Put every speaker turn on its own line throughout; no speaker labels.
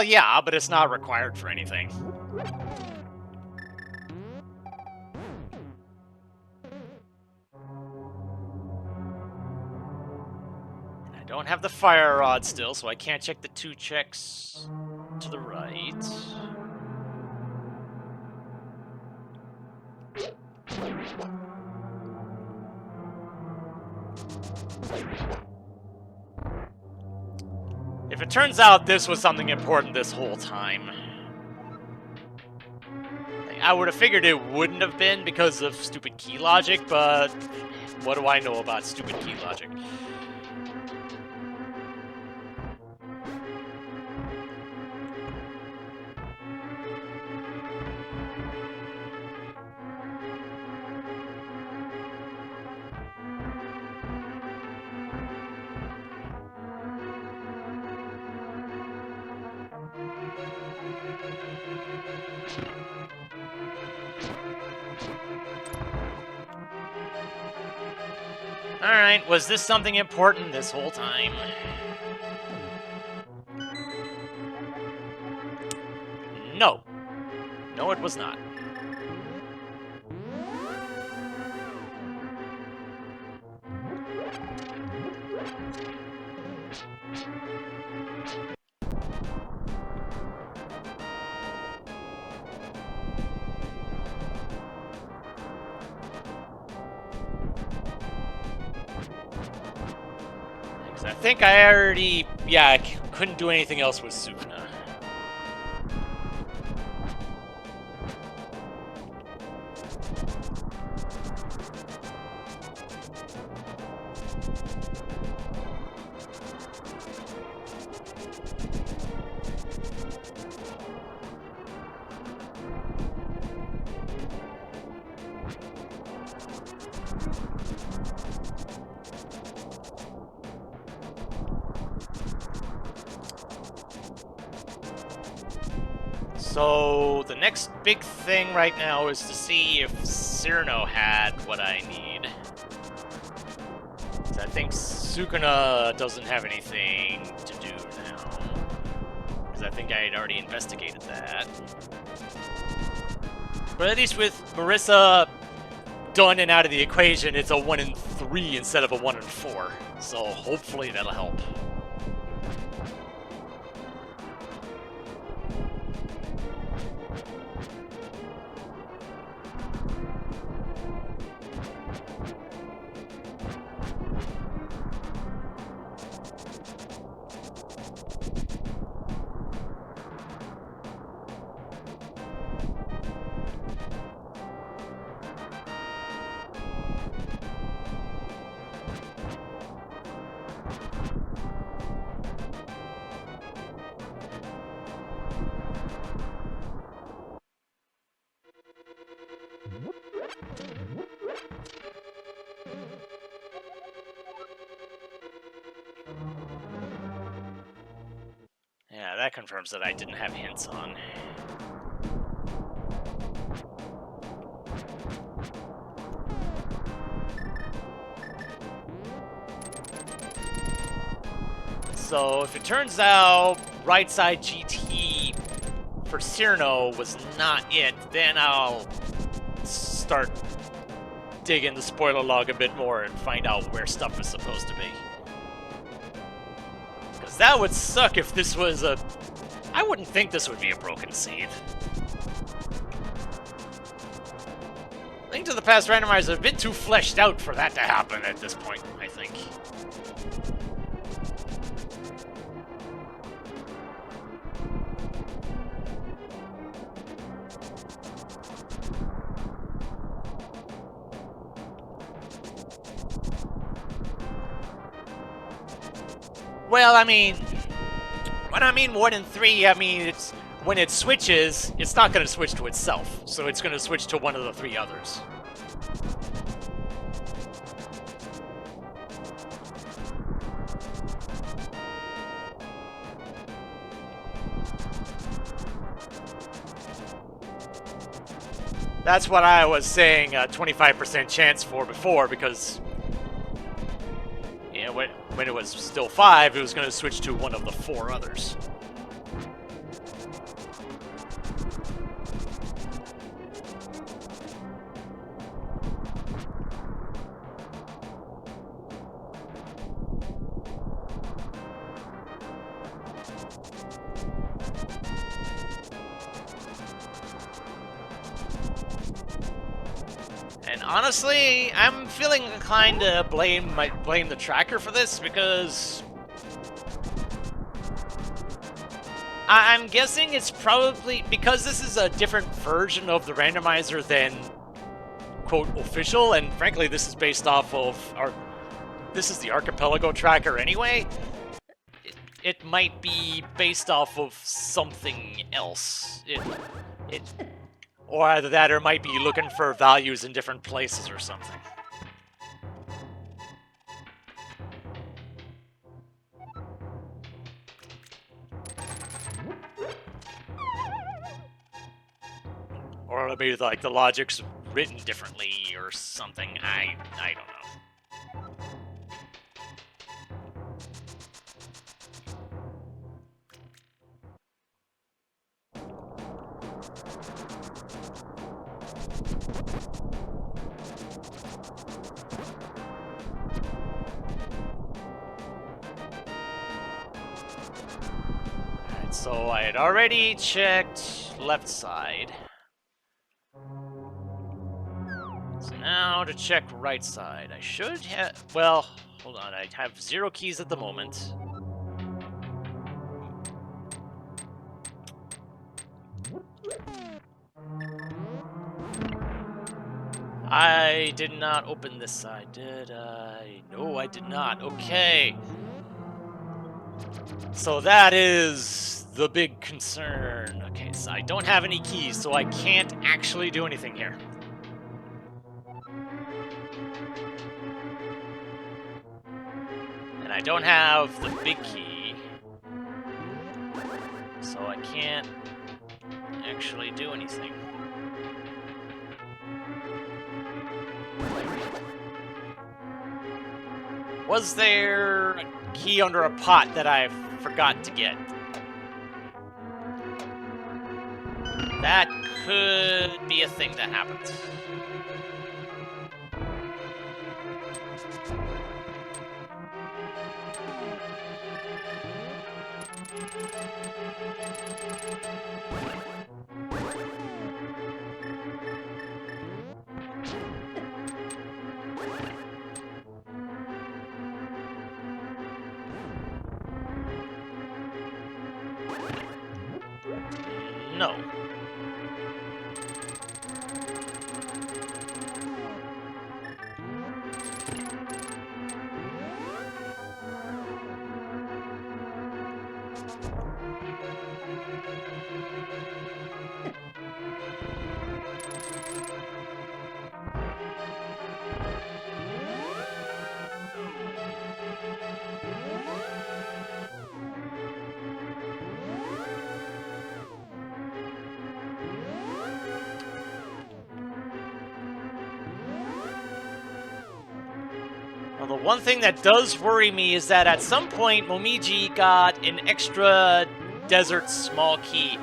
Well, yeah, but it's not required for anything. And I don't have the fire rod still, so I can't check the 2 checks to the right. If it turns out this was something important this whole time, I would have figured it wouldn't have been because of stupid key logic, but what do I know about stupid key logic? Alright, was this something important this whole time? No. No, it was not. I think I already... Yeah, I couldn't do anything else with Sukuna. So, the next big thing right now is to see if Cyrano had what I need. I think Sukuna doesn't have anything to do now. Because I think I had already investigated that. But at least with Marissa done and out of the equation, it's a 1 in 3 instead of a 1 in 4. So hopefully that'll help. Yeah, that confirms that I didn't have hints on. So if it turns out right side GT for Cyrano was not it, then I'll start digging the spoiler log a bit more and find out where stuff is supposed to be. Because that would suck if this was a... I wouldn't think this would be a broken save. Link to the Past randomizer is a bit too fleshed out for that to happen at this point, I think. Well, I mean, when I mean 1 in 3, I mean it's when it switches, it's not going to switch to itself, so it's going to switch to one of the 3 others. That's what I was saying a 25% chance for before, because you know, when it was still 5, it was going to switch to one of the 4 others. And honestly, I'm feeling inclined to blame the tracker for this because I'm guessing it's probably because this is a different version of the randomizer than quote official, and frankly, this is based off of this is the archipelago tracker anyway. It might be based off of something else. Or either that, or it might be looking for values in different places or something. Or maybe like the logic's written differently or something. I don't know. Alright, so I had already checked left side. So now to check right side. I should have... Well, hold on. I have 0 keys at the moment. I did not open this side, did I? No, I did not. Okay. So that is the big concern. Okay, so I don't have any keys, so I can't actually do anything here. And I don't have the big key, so I can't actually do anything. Was there a key under a pot that I forgot to get? That could be a thing that happens. No. Well, the one thing that does worry me is that at some point, Momiji got an extra desert small key.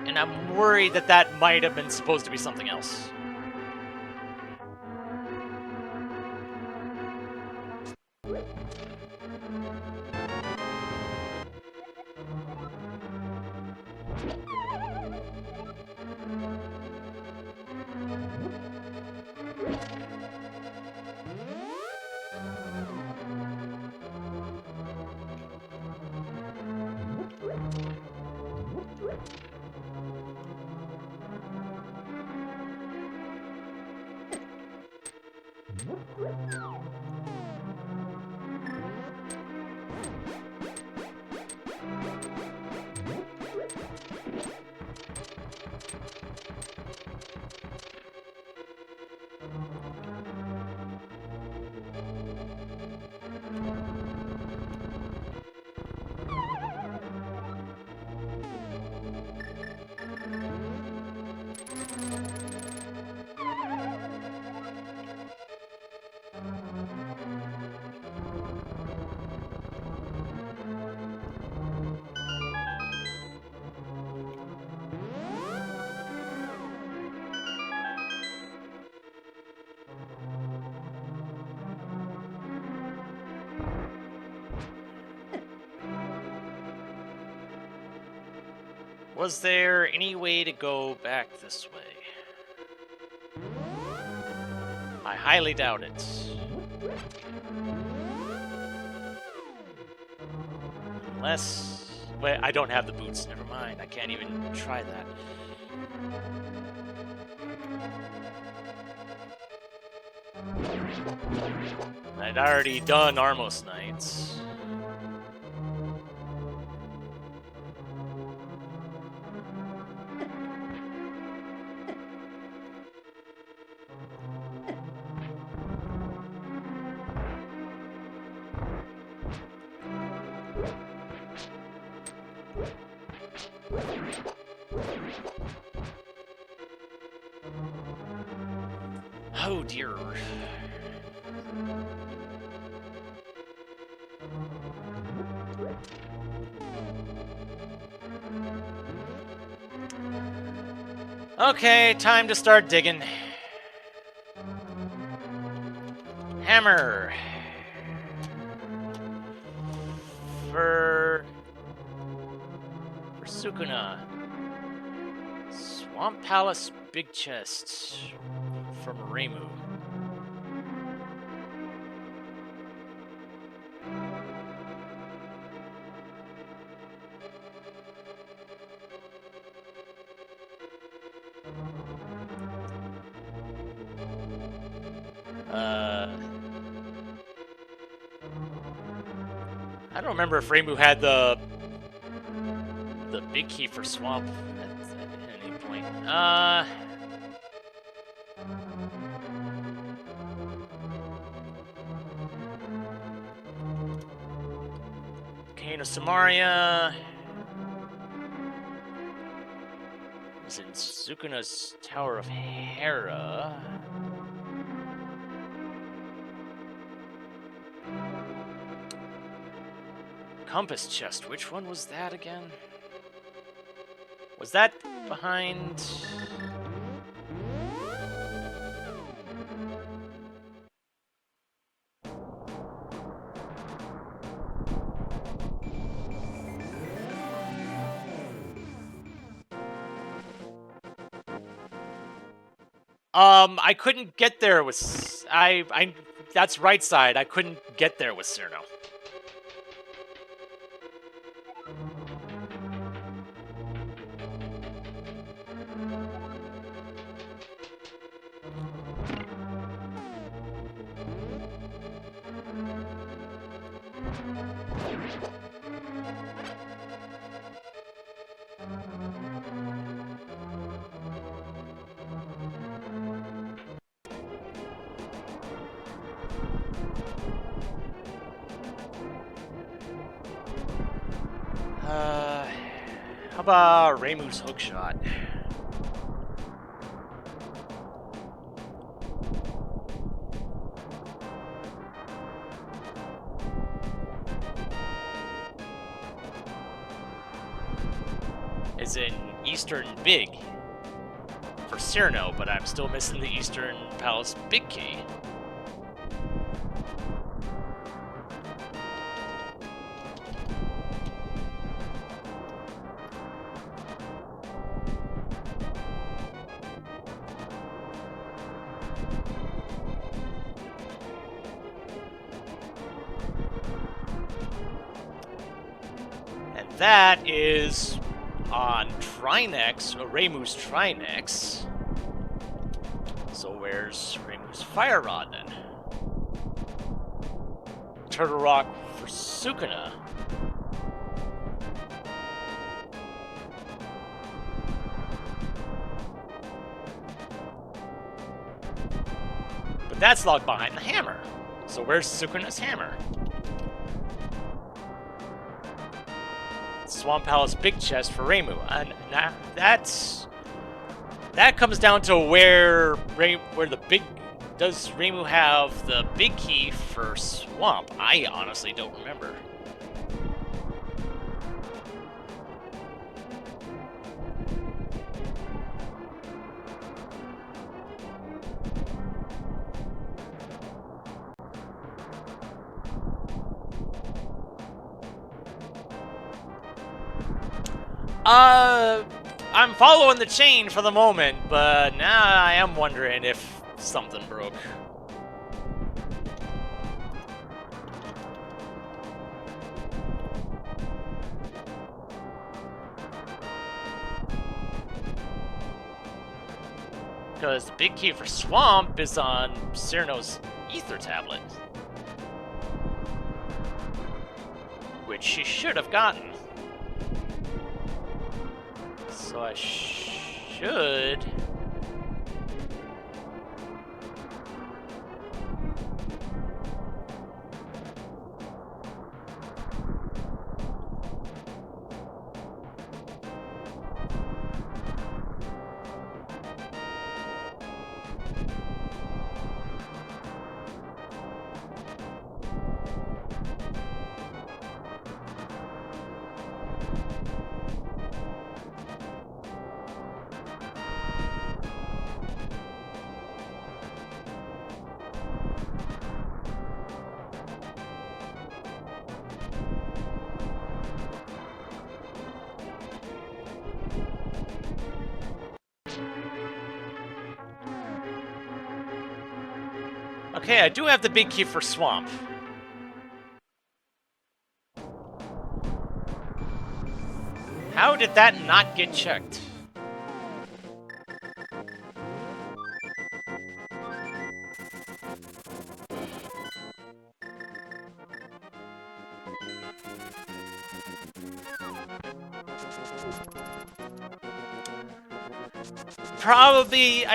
And I'm worried that that might have been supposed to be something else. Was there any way to go back this way? I highly doubt it. Unless... Wait, I don't have the boots. Never mind. I can't even try that. I'd already done Armos Knights. Oh dear. Okay, time to start digging. Hammer. For Sukuna. Swamp Palace Big Chest from Reimu. I don't remember if Reimu had the big key for Swamp at any point. Cane of Samaria is in Sukuna's Tower of Hera. Compass chest. Which one was that again? Was that behind? I couldn't get there with that's right side. I couldn't get there with Cyrno. How about Reimu's hookshot? Is in Eastern Big for Cyrno, but I'm still missing the Eastern Palace Big Key. That is on Trinex, or Reimu's Trinex. So where's Reimu's Fire Rod then? Turtle Rock for Sukuna. But that's locked behind the hammer. So where's Sukuna's hammer? Swamp Palace Big Chest for Reimu, and that comes down to where the big does Reimu have the big key for Swamp? I honestly don't remember. I'm following the chain for the moment, but now I am wondering if something broke. Because the big key for Swamp is on Cyrano's Ether tablet. Which she should have gotten. So I should... Okay, I do have the big key for Swamp. How did that not get checked? Probably,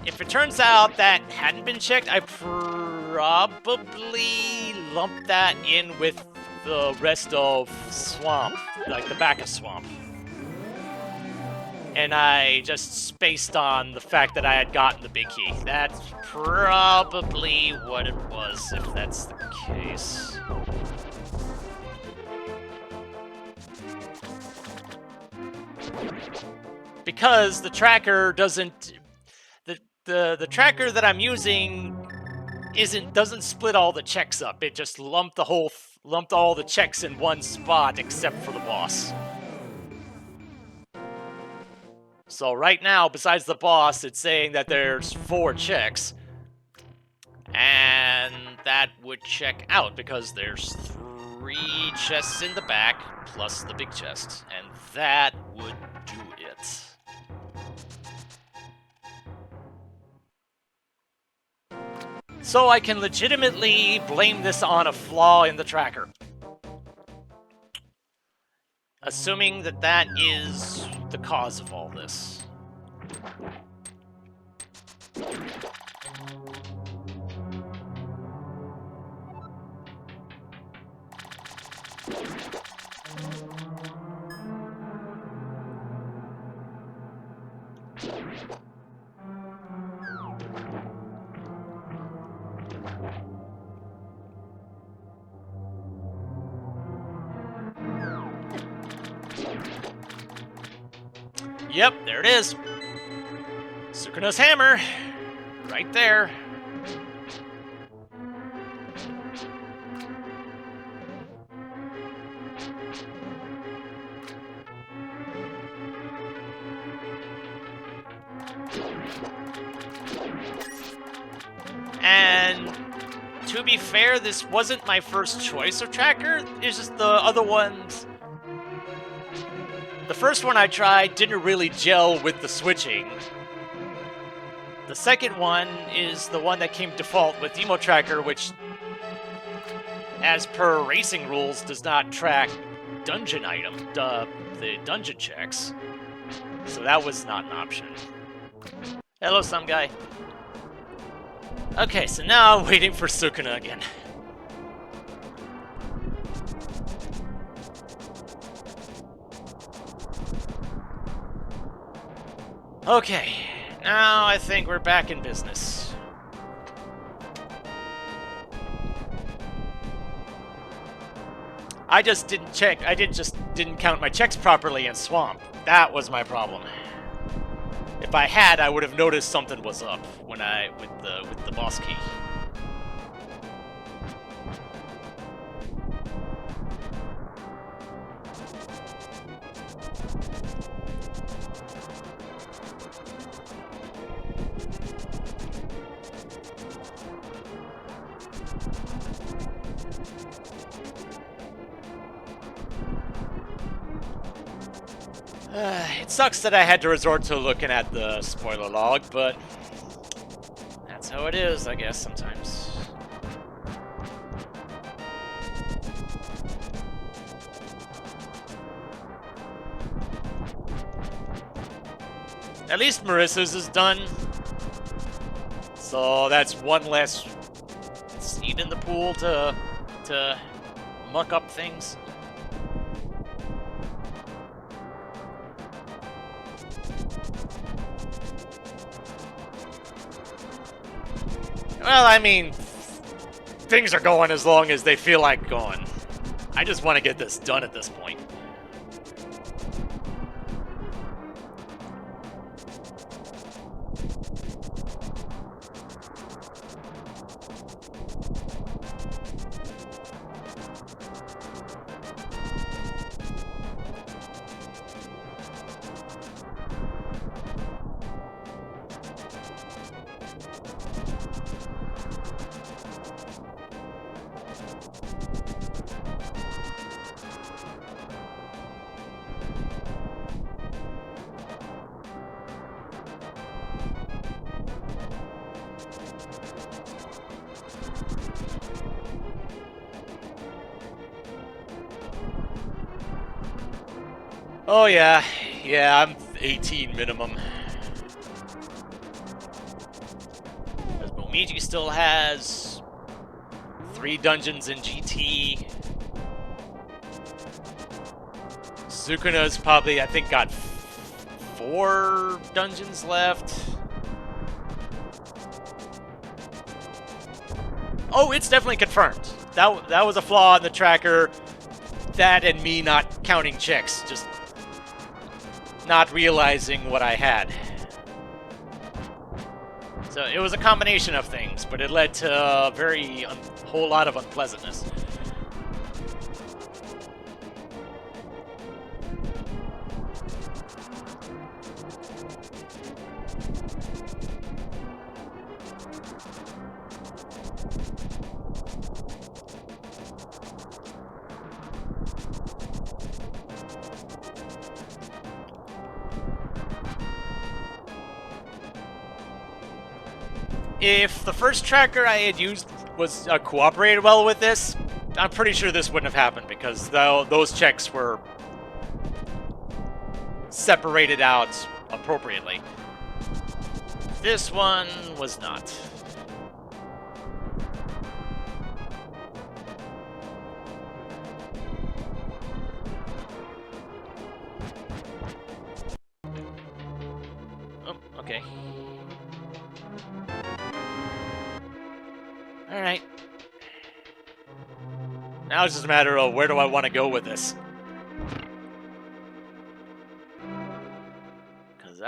if it turns out that hadn't been checked, I probably lumped that in with the rest of Swamp, like the back of Swamp. And I just spaced on the fact that I had gotten the big key. That's probably what it was, if that's the case. Because the tracker doesn't... The tracker that I'm using doesn't split all the checks up. It just lumped all the checks in one spot except for the boss. So right now, besides the boss, it's saying that there's 4 checks. And that would check out because there's 3 chests in the back plus the big chest. And that would do it. So I can legitimately blame this on a flaw in the tracker. Assuming that that is the cause of all this. Yep, there it is. Sukino's hammer. Right there. And to be fair, this wasn't my first choice of tracker. It's just the other ones. The first one I tried didn't really gel with the switching. The second one is the one that came default with Emo Tracker, which, as per racing rules, does not track dungeon the dungeon checks. So that was not an option. Hello, some guy. Okay, so now I'm waiting for Sukuna again. Okay, now I think we're back in business. I just didn't check. I didn't count my checks properly in Swamp. That was my problem. If I had, I would have noticed something was up when with the boss key. It sucks that I had to resort to looking at the spoiler log, but that's how it is, I guess, sometimes. At least Marissa's is done. So that's one less seed in the pool to muck up things. Well, I mean, things are going as long as they feel like going. I just want to get this done at this point. Oh yeah, I'm 18 minimum. Because Momiji still has 3 dungeons in GT. Sukuna's probably, I think, got 4 dungeons left. Oh, it's definitely confirmed. That was a flaw in the tracker. That and me not counting checks, just not realizing what I had. So it was a combination of things, but it led to a whole lot of unpleasantness. If the first tracker I had used was cooperated well with this, I'm pretty sure this wouldn't have happened because those checks were separated out appropriately. This one was not. Oh, okay. Alright. Now it's just a matter of where do I want to go with this. Because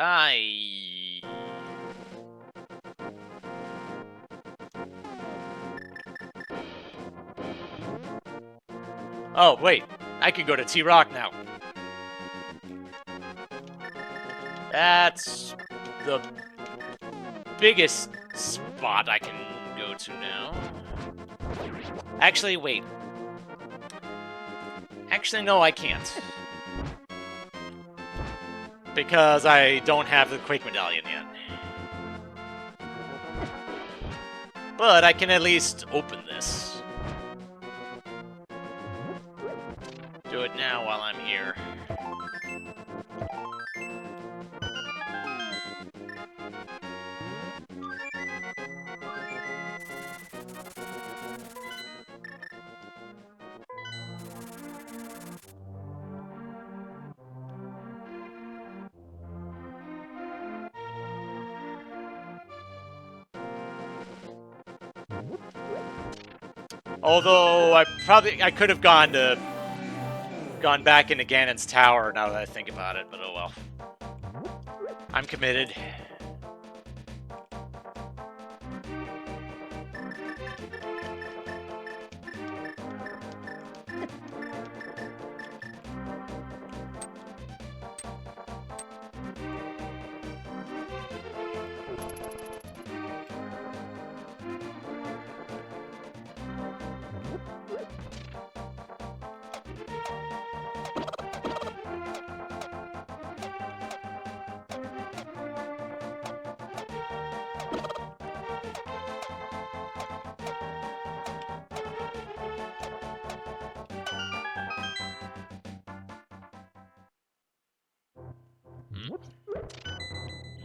Oh, wait. I can go to T-Rock now. That's the biggest spot I can go to now. Actually, wait. Actually, no, I can't. Because I don't have the Quake Medallion yet. But I can at least open this. Do it now while I'm here. Although I could have gone back into Ganon's tower now that I think about it, but oh well. I'm committed.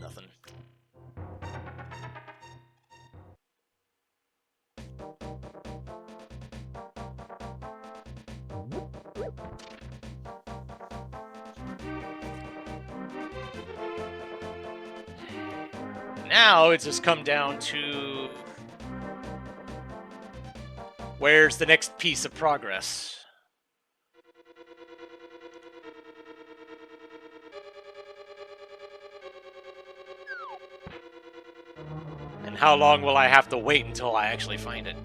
Nothing. Now it's just come down to where's the next piece of progress? And how long will I have to wait until I actually find it?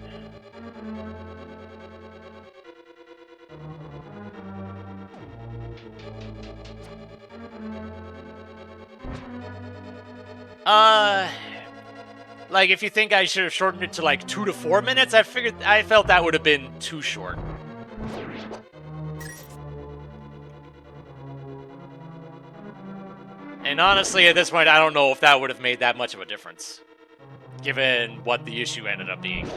Like if you think I should have shortened it to like 2 to 4 minutes, I felt that would have been too short. And honestly, at this point, I don't know if that would have made that much of a difference, given what the issue ended up being.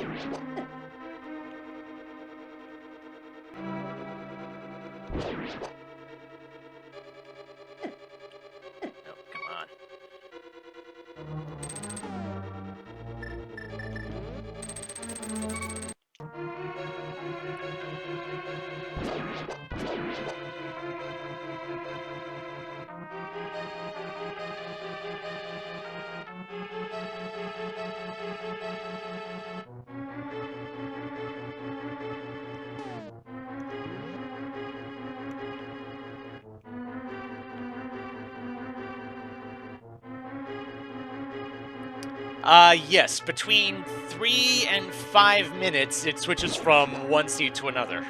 Oh, come on. Yes, between 3 and 5 minutes, it switches from one seed to another.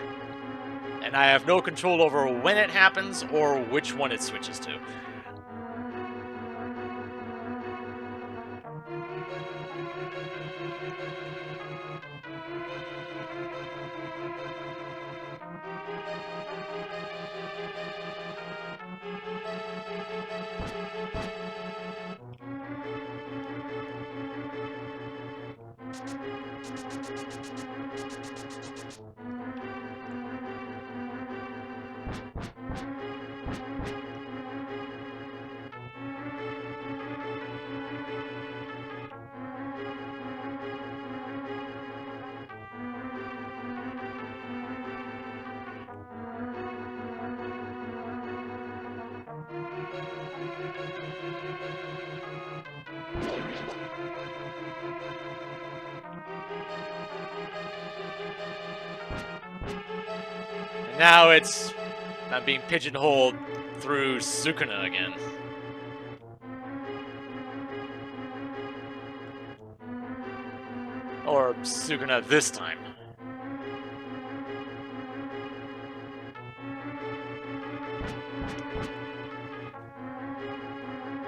And I have no control over when it happens or which one it switches to. And now I'm being pigeonholed through Sukuna again. Or Sukuna this time.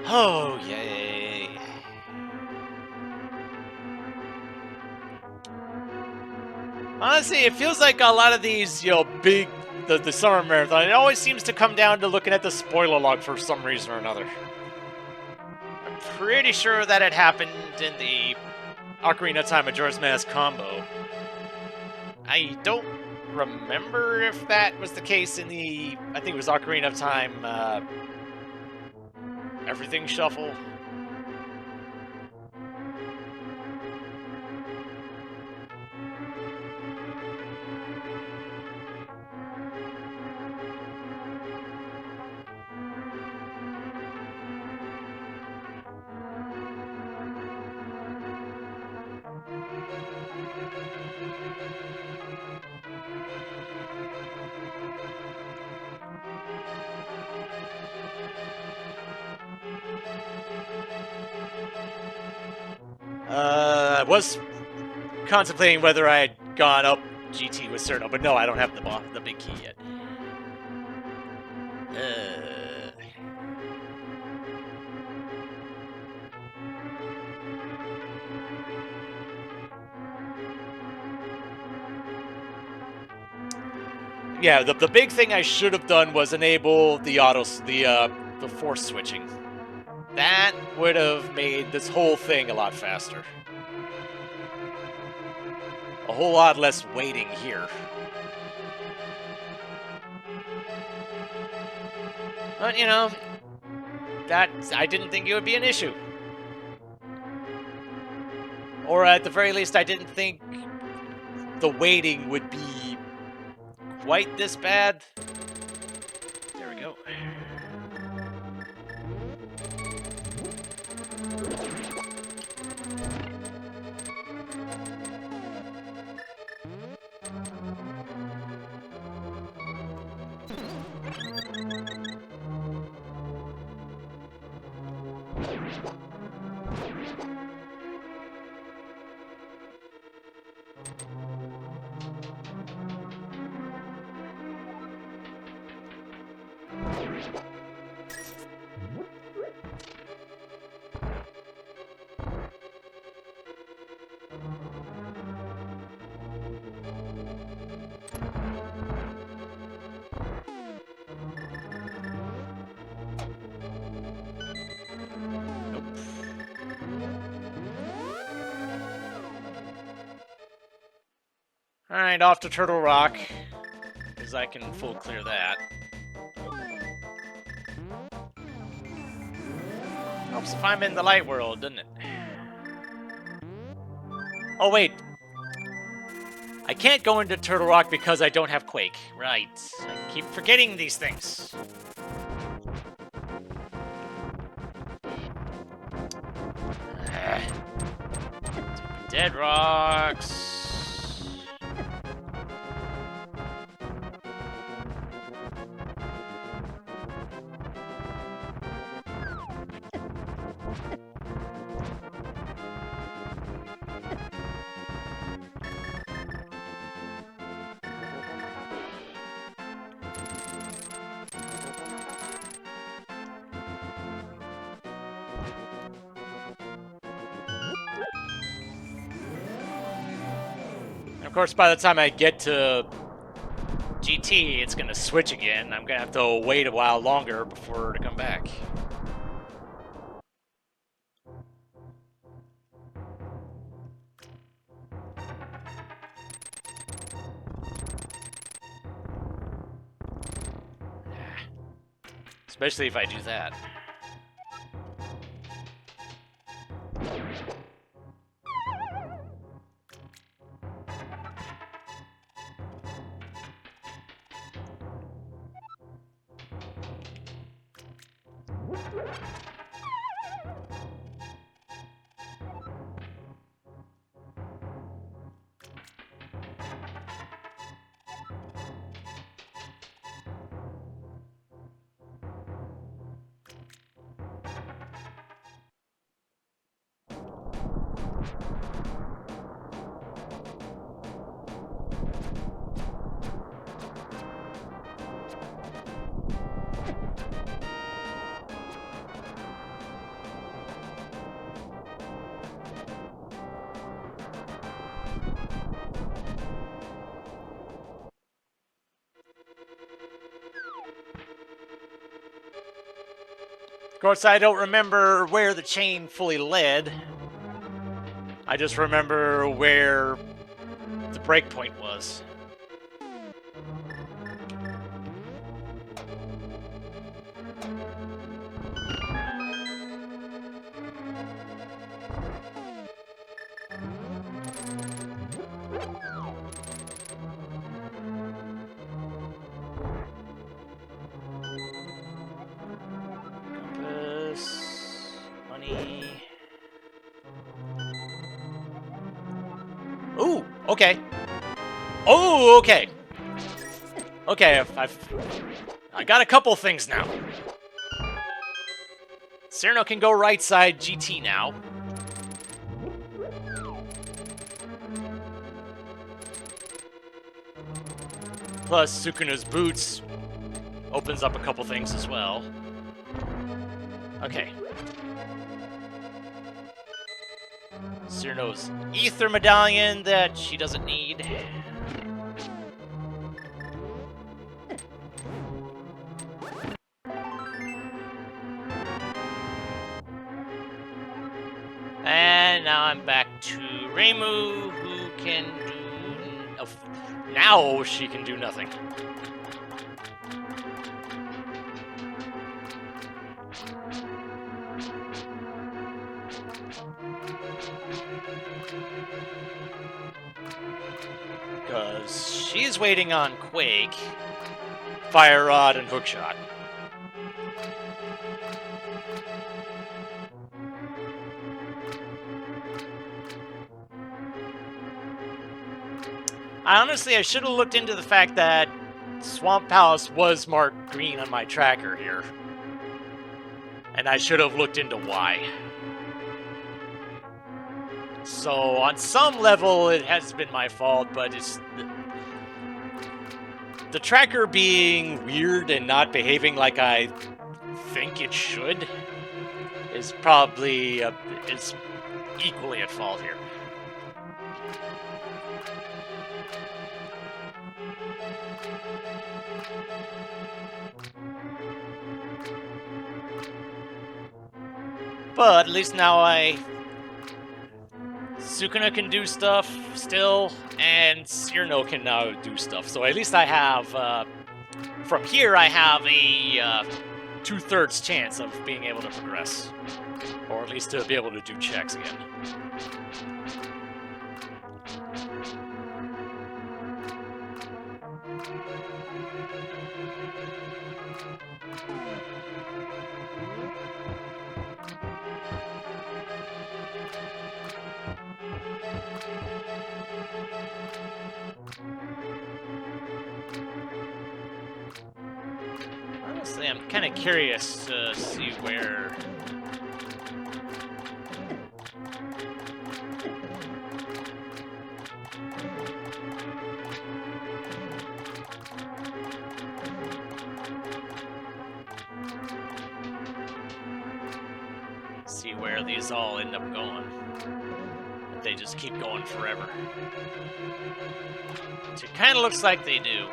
Oh, yay. Honestly, it feels like a lot of these, big, the summer marathon, it always seems to come down to looking at the spoiler log for some reason or another. I'm pretty sure that it happened in the Ocarina of Time Majora's Mask combo. I don't remember if that was the case in the, I think it was Ocarina of Time, Everything Shuffle. I was contemplating whether I had gone up GT with Cerno, but no, I don't have the big key yet. Yeah, the big thing I should have done was enable the the force switching. That would have made this whole thing a lot faster. A whole lot less waiting here. But, I didn't think it would be an issue. Or at the very least, I didn't think the waiting would be quite this bad. There we go. Alright, off to Turtle Rock, because I can full clear that. Helps if I'm in the light world, doesn't it? Oh, wait. I can't go into Turtle Rock because I don't have Quake. Right. I keep forgetting these things. Dead rocks. Of course, by the time I get to GT, it's going to switch again. I'm going to have to wait a while longer before to come back. Especially if I do that. Of course, I don't remember where the chain fully led. I just remember where the breakpoint was. Ooh, okay. Oh, okay. Okay, I got a couple things now. Cyrano can go right side GT now. Plus, Sukuna's boots opens up a couple things as well. Okay. Cyrano's ether medallion that she doesn't need. And now I'm back to Reimu, who can do... Oh, now she can do nothing. Because she's waiting on Quake, Fire Rod, and Hookshot. Honestly, I should have looked into the fact that Swamp Palace was marked green on my tracker here. And I should have looked into why. So, on some level, it has been my fault, but it's... The tracker being weird and not behaving like I think it should is probably is equally at fault here. But at least now Sukuna can do stuff still, and Cyrano can now do stuff. So at least I have, from here I have a 2/3 chance of being able to progress. Or at least to be able to do checks again. Honestly, I'm kind of curious to see where... see where these all end up going. If they just keep going forever. It kind of looks like they do.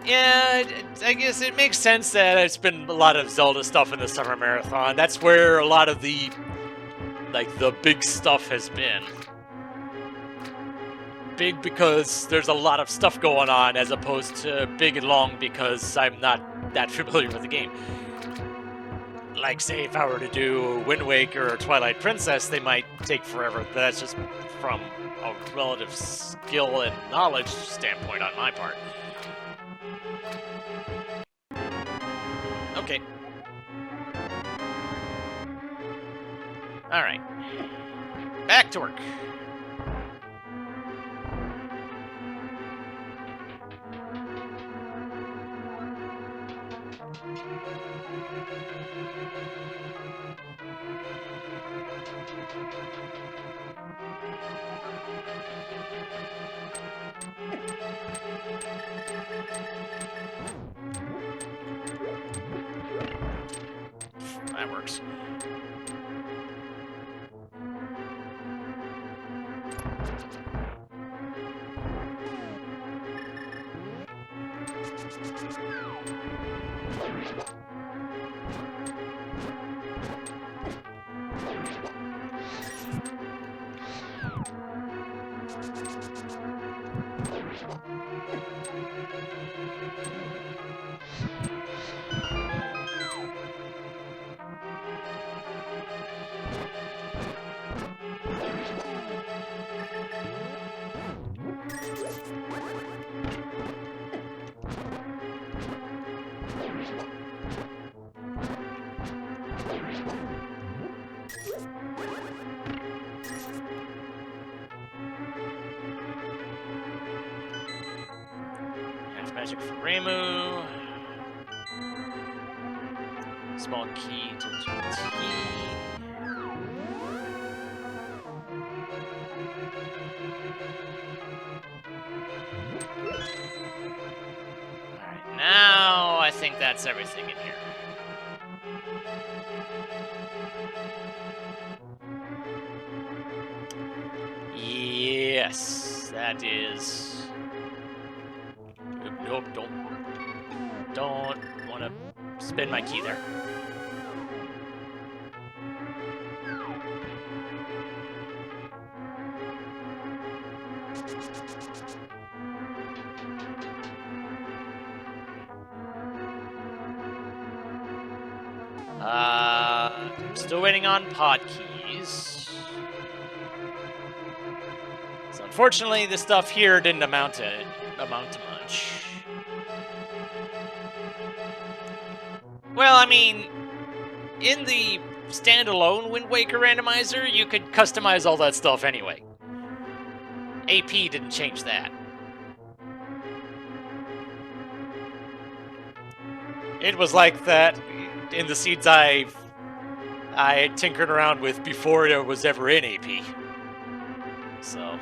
Yeah, I guess it makes sense that it's been a lot of Zelda stuff in the Summer Marathon. That's where a lot of the, like, the big stuff has been. Big because there's a lot of stuff going on, as opposed to big and long because I'm not that familiar with the game. Like, say, if I were to do Wind Waker or Twilight Princess, they might take forever, but that's just from a relative skill and knowledge standpoint on my part. Okay. Alright. Back to work. That works. Magic for Reimu. Small key to GT. Alright, now I think that's everything in here. Yes, that is... Nope, don't want to spin my key there. Still waiting on pod keys. So unfortunately, the stuff here didn't amount to much. Well, I mean, in the standalone Wind Waker randomizer, you could customize all that stuff anyway. AP didn't change that. It was like that in the seeds I tinkered around with before it was ever in AP. So.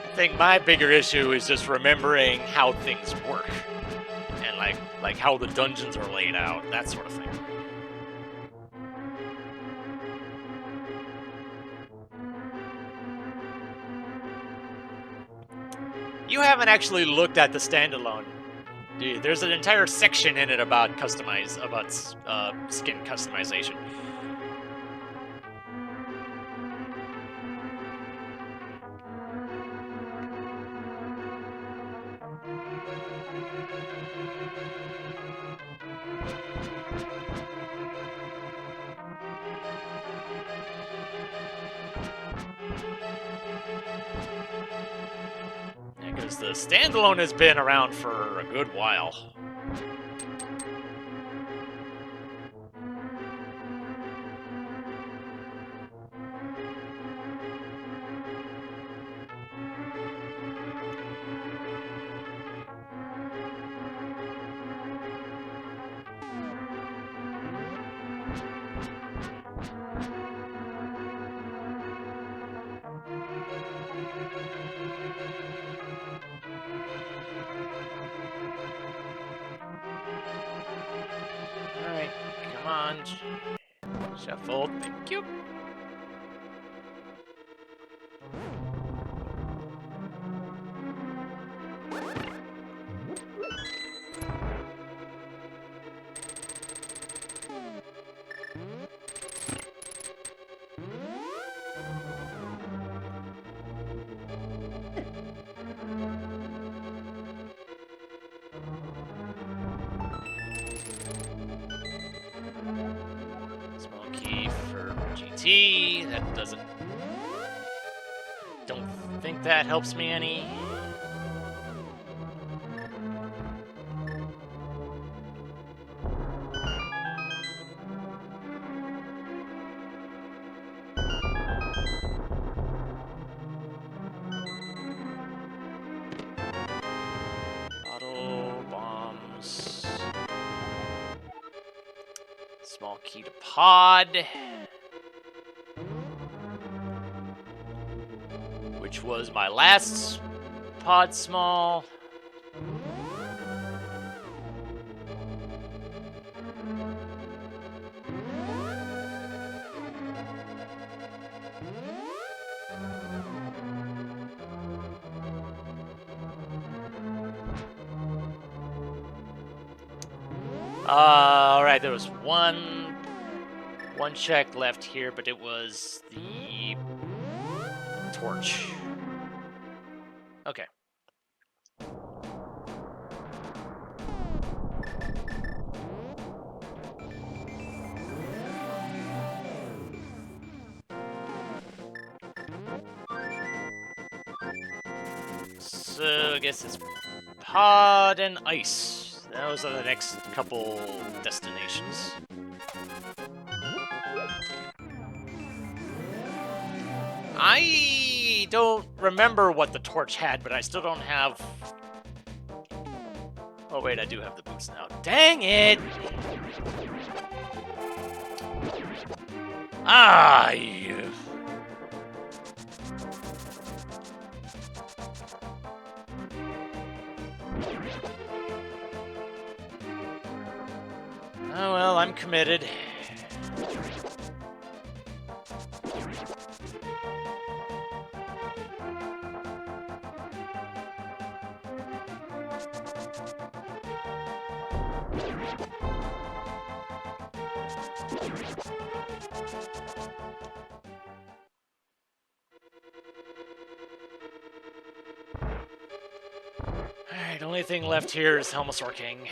I think my bigger issue is just remembering how things work. And like how the dungeons are laid out, that sort of thing. You haven't actually looked at the standalone, dude. There's an entire section in it about skin customization. Because the standalone has been around for a good while. Alright, come on. Shuffle, thank you. That doesn't... Don't think that helps me any. Bottle bombs. Small key to pod. Which was my last pod small. All right, there was one check left here, but it was the torch. Okay. So I guess it's pod and ice. Those are the next couple destinations. I don't remember what the torch had, but I still don't have... Oh wait, I do have the boots now. Dang it! Ah, you... Oh well, I'm committed. Alright, only thing left here is Helmosaur King.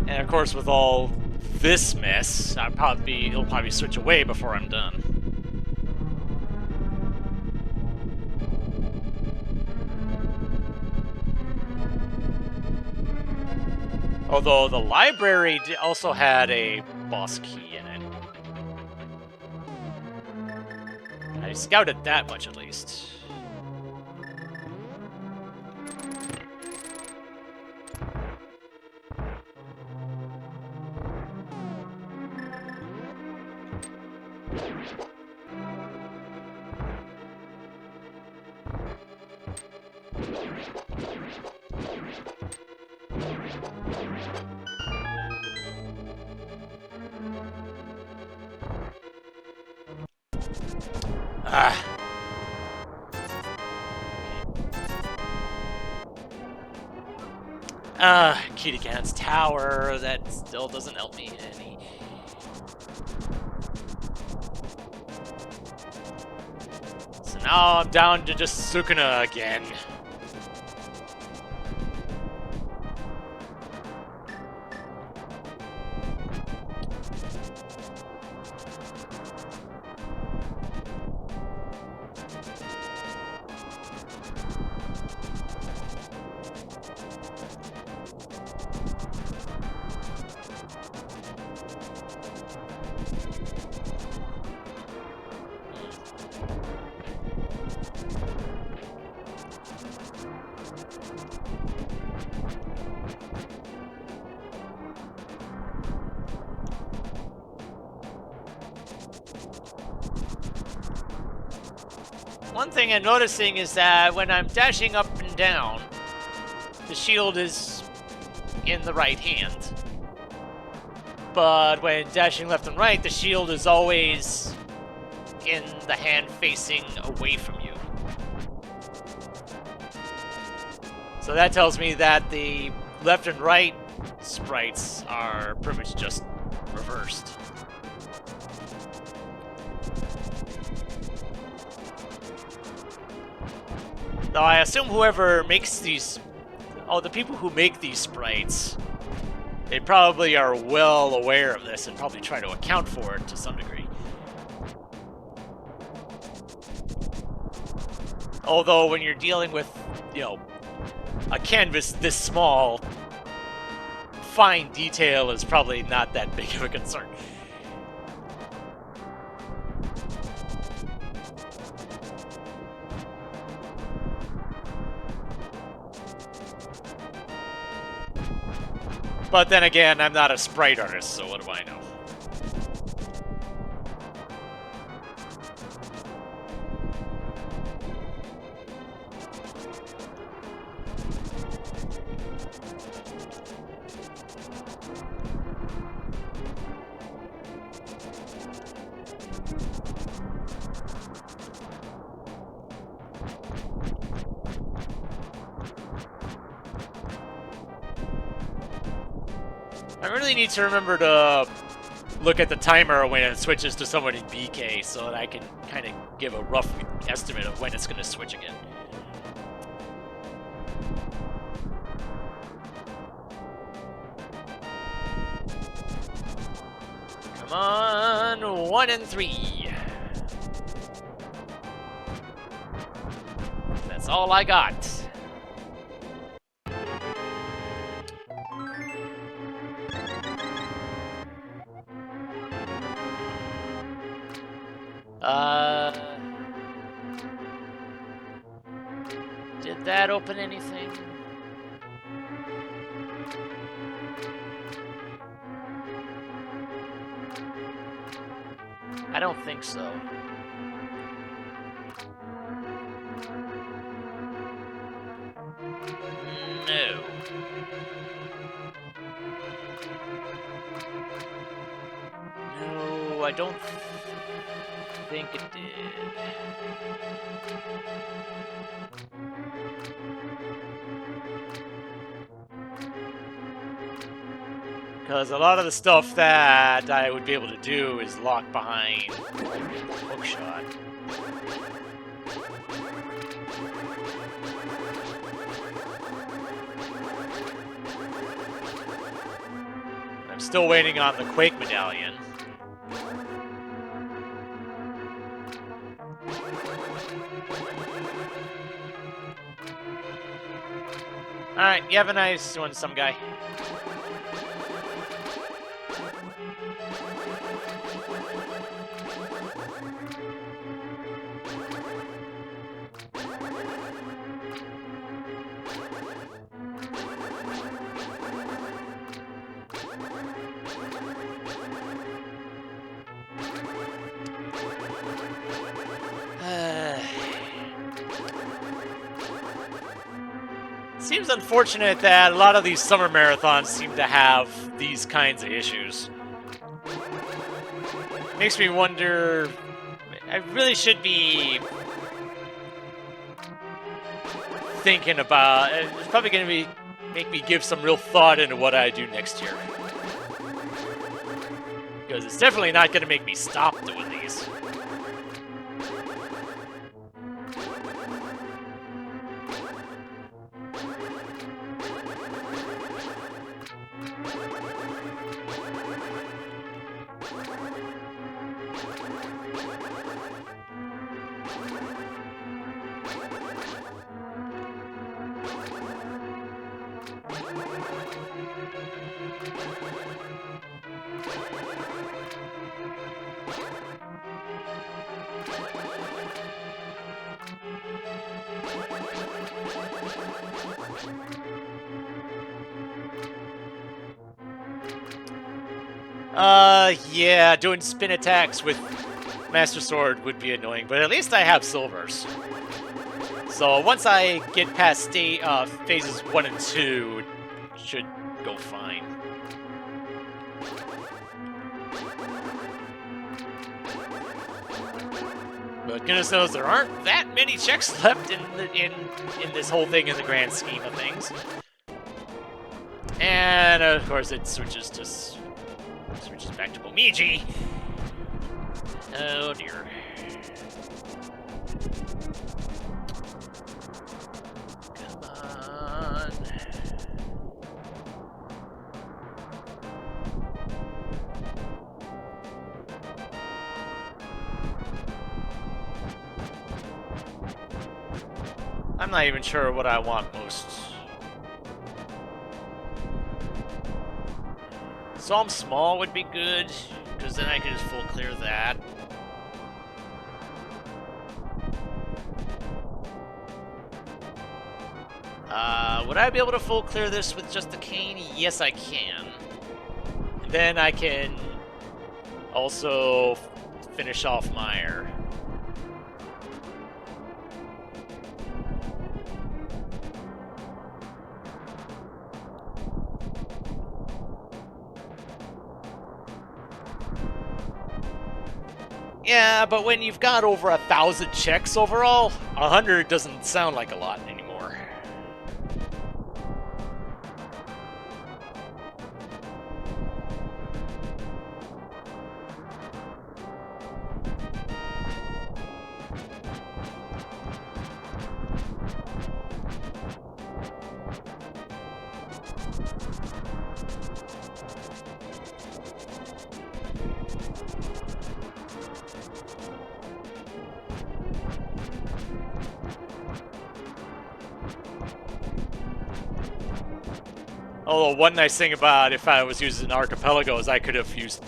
And of course, with all this mess, it'll probably switch away before I'm done. Although the library also had a boss key in it. I scouted that much at least. Kitagan's tower, that still doesn't help me any. So now I'm down to just Sukuna again. One thing I'm noticing is that when I'm dashing up and down, the shield is in the right hand. But when dashing left and right, the shield is always in the hand facing away from you. So that tells me that the left and right sprites are pretty much just reversed. Now, I assume whoever makes these... the people who make these sprites, they probably are well aware of this and probably try to account for it to some degree. Although, when you're dealing with, a canvas this small, fine detail is probably not that big of a concern. But then again, I'm not a sprite artist, so what do I know? I really need to remember to look at the timer when it switches to someone in BK so that I can kind of give a rough estimate of when it's going to switch again. Come on, 1 and 3. That's all I got. Did that open anything? I don't think so. No. No, I don't think it did. Because a lot of the stuff that I would be able to do is locked behind hookshot. I'm still waiting on the Quake medallion. Alright, you have a nice one, some guy. Seems unfortunate that a lot of these summer marathons seem to have these kinds of issues. Makes me wonder, I really should be thinking about, it's probably going to make me give some real thought into what I do next year. Because it's definitely not going to make me stop doing these. Yeah, doing spin attacks with Master Sword would be annoying, but at least I have silvers. So once I get past phases 1 and 2, it should go fine. But goodness knows there aren't that many checks left in this whole thing in the grand scheme of things. And of course it switches back to Bemidji. Oh dear. Come on. I'm not even sure what I want most. Psalm Small would be good, because then I could just full clear that. Would I be able to full clear this with just the cane? Yes, I can. And then I can also finish off Meyer. Yeah, but when you've got over 1,000 checks overall, 100 doesn't sound like a lot anymore. Although one nice thing about if I was using Archipelago is I could have used,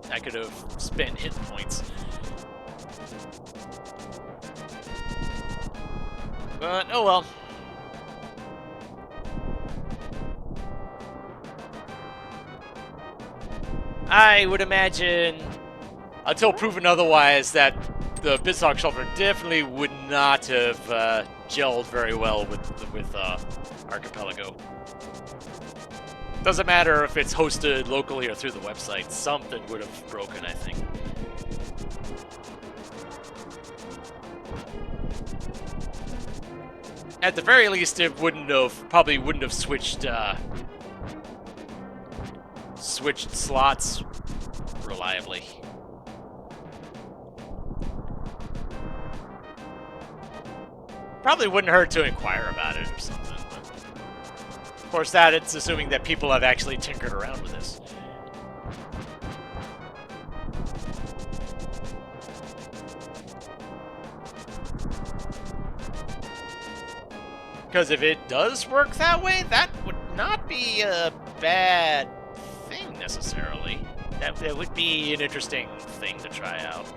I could have spent hit points. But, oh well. I would imagine, until proven otherwise, that the Bizhawk shelter definitely would not have gelled very well with Archipelago. Doesn't matter if it's hosted locally or through the website, something would have broken, I think. At the very least, it probably wouldn't have switched slots reliably. Probably wouldn't hurt to inquire about it or something. But of course, it's assuming that people have actually tinkered around with this. Because if it does work that way, that would not be a bad thing necessarily. That would be an interesting thing to try out.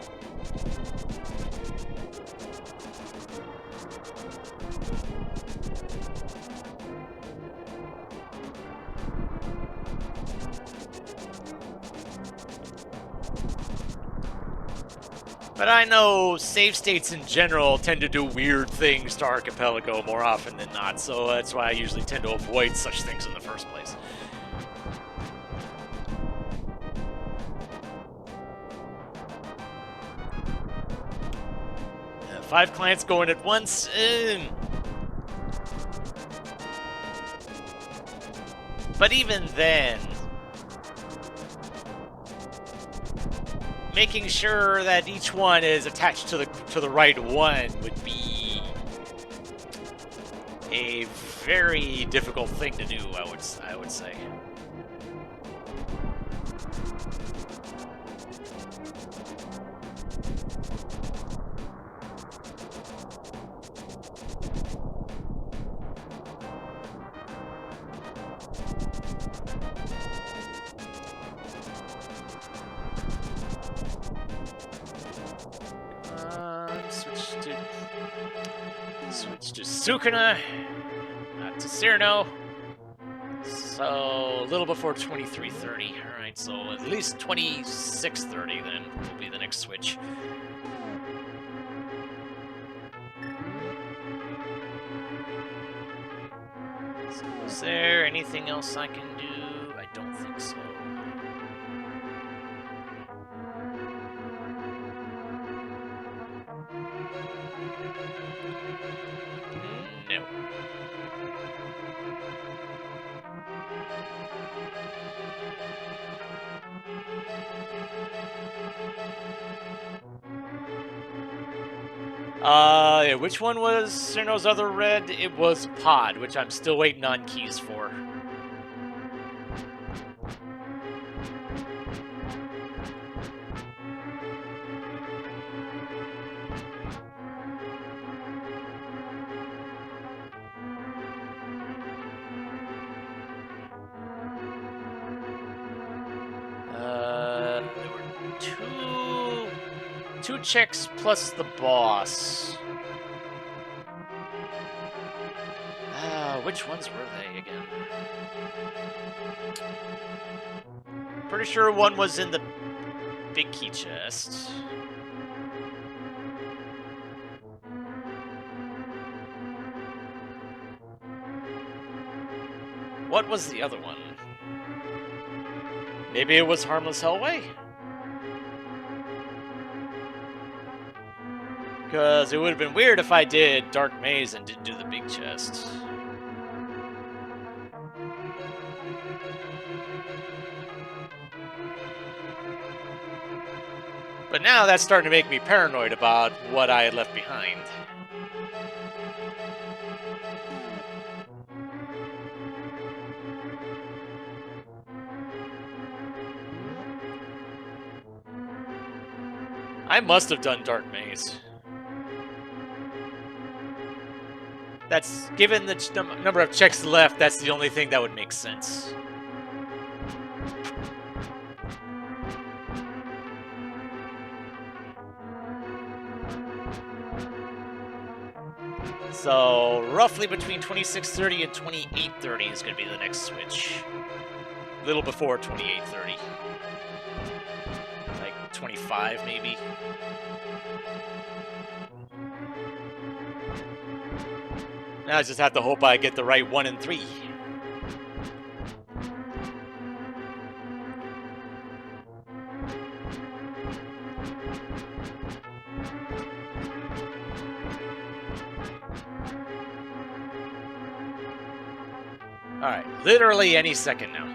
But I know save states in general tend to do weird things to Archipelago more often than not, so that's why I usually tend to avoid such things in the first place. Five clients going at once. But even then, making sure that each one is attached to the right one would be a very difficult thing to do, I would say. Switch to Sukuna, not to Cyrano. So a little before 23:30. All right, so at least 26:30 then will be the next switch. So is there anything else I can do? I don't think so. No. Yeah, which one was Cyrano's other red? It was Pod, which I'm still waiting on keys for. There were two checks plus the boss. Which ones were they again? Pretty sure one was in the big key chest. What was the other one? Maybe it was Harmless Hellway? Because it would have been weird if I did Dark Maze and didn't do the big chest. But now that's starting to make me paranoid about what I had left behind. I must have done Dark Maze. That's, given the number of checks left, that's the only thing that would make sense. So roughly between 26:30 and 28:30 is going to be the next switch. A little before 28:30. Like 25 maybe. Now I just have to hope I get the right 1 and 3. Alright, literally any second now.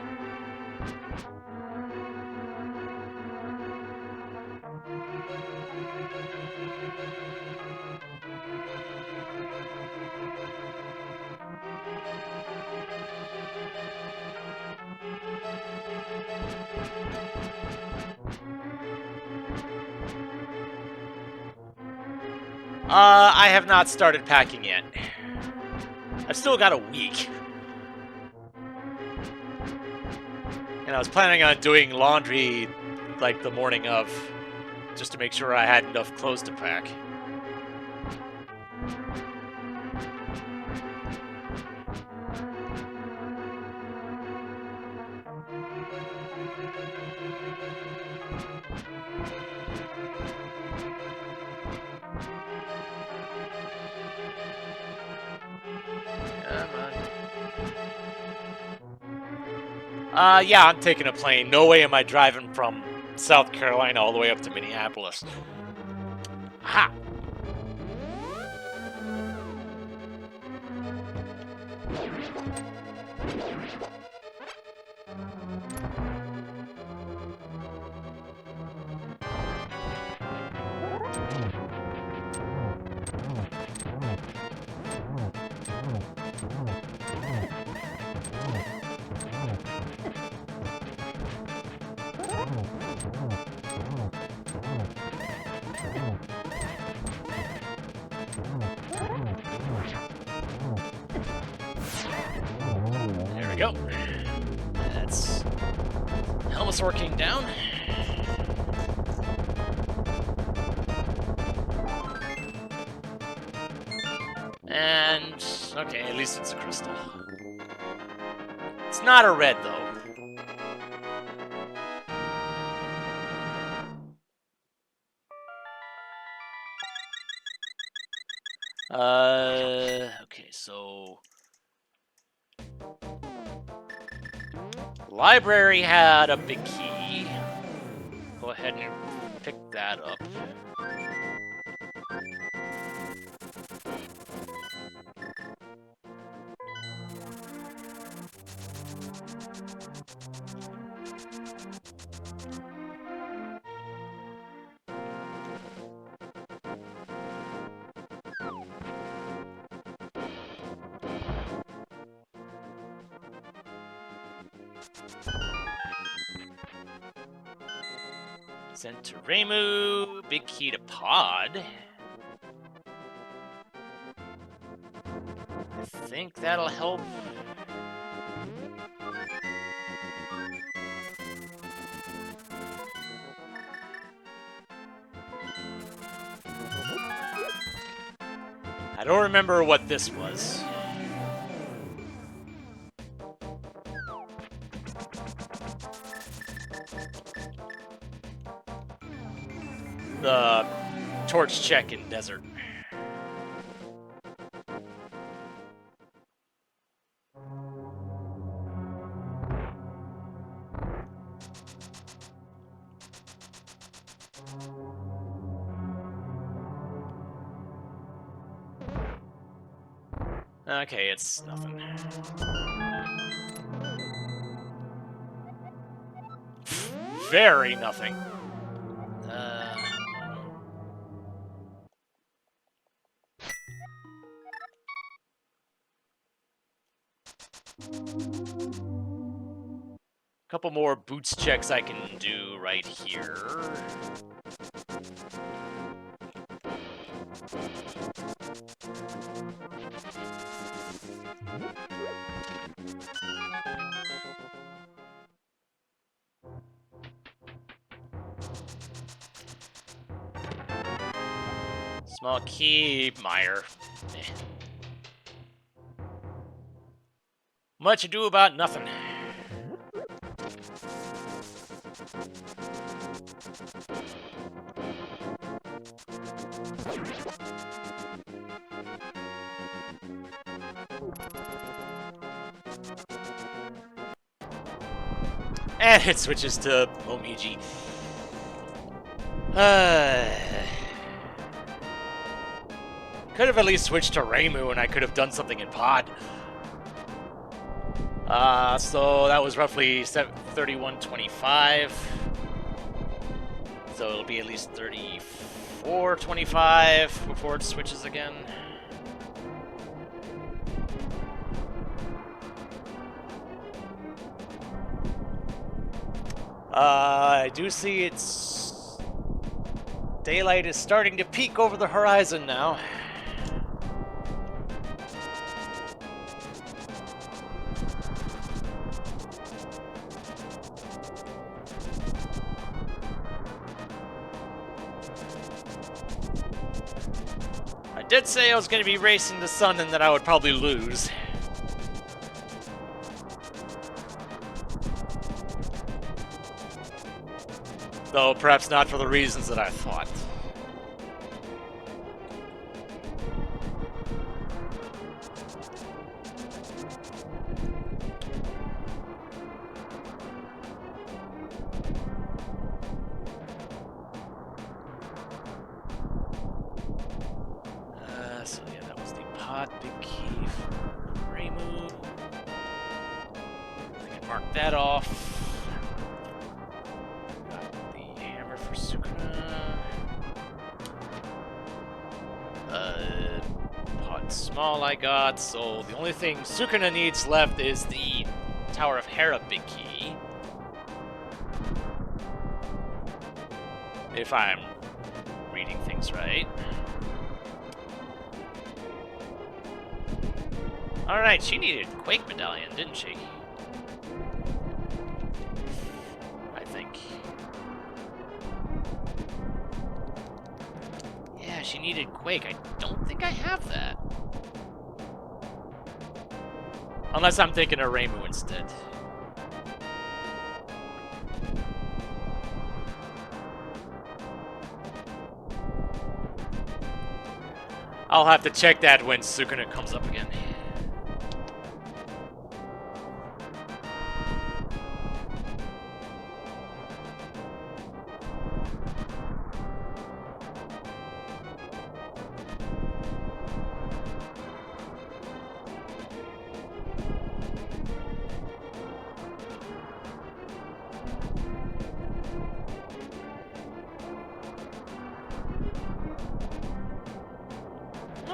I have not started packing yet. I've still got a week. And I was planning on doing laundry like the morning of, just to make sure I had enough clothes to pack. Yeah, I'm taking a plane. No way am I driving from South Carolina all the way up to Minneapolis. Aha! There we go. That's Helmasaur King down. And, okay, at least it's a crystal. It's not a red, though. Okay, so... Library had a big key. Go ahead and pick that up. Centuremu, big key to pod. I think that'll help. I don't remember what this was. The torch check in desert. Okay, it's nothing. Very nothing. Couple more boots checks I can do right here. Small key, Meyer. Much ado about nothing. And it switches to Momiji. Could have at least switched to Reimu and I could have done something in pod. So that was roughly 31.25. So it'll be at least 34.25 before it switches again. I do see it's... Daylight is starting to peek over the horizon now. I did say I was going to be racing the sun and that I would probably lose. Though perhaps not for the reasons that I thought. So yeah, that was the pod big key for Reimu. I can mark that off. Got the hammer for Sukuna. Pod small I got, so the only thing Sukuna needs left is the Tower of Hera big key. If I'm reading things right. Alright, she needed Quake Medallion, didn't she? I think. Yeah, she needed Quake. I don't think I have that. Unless I'm thinking of Reimu instead. I'll have to check that when Sukuna comes up again.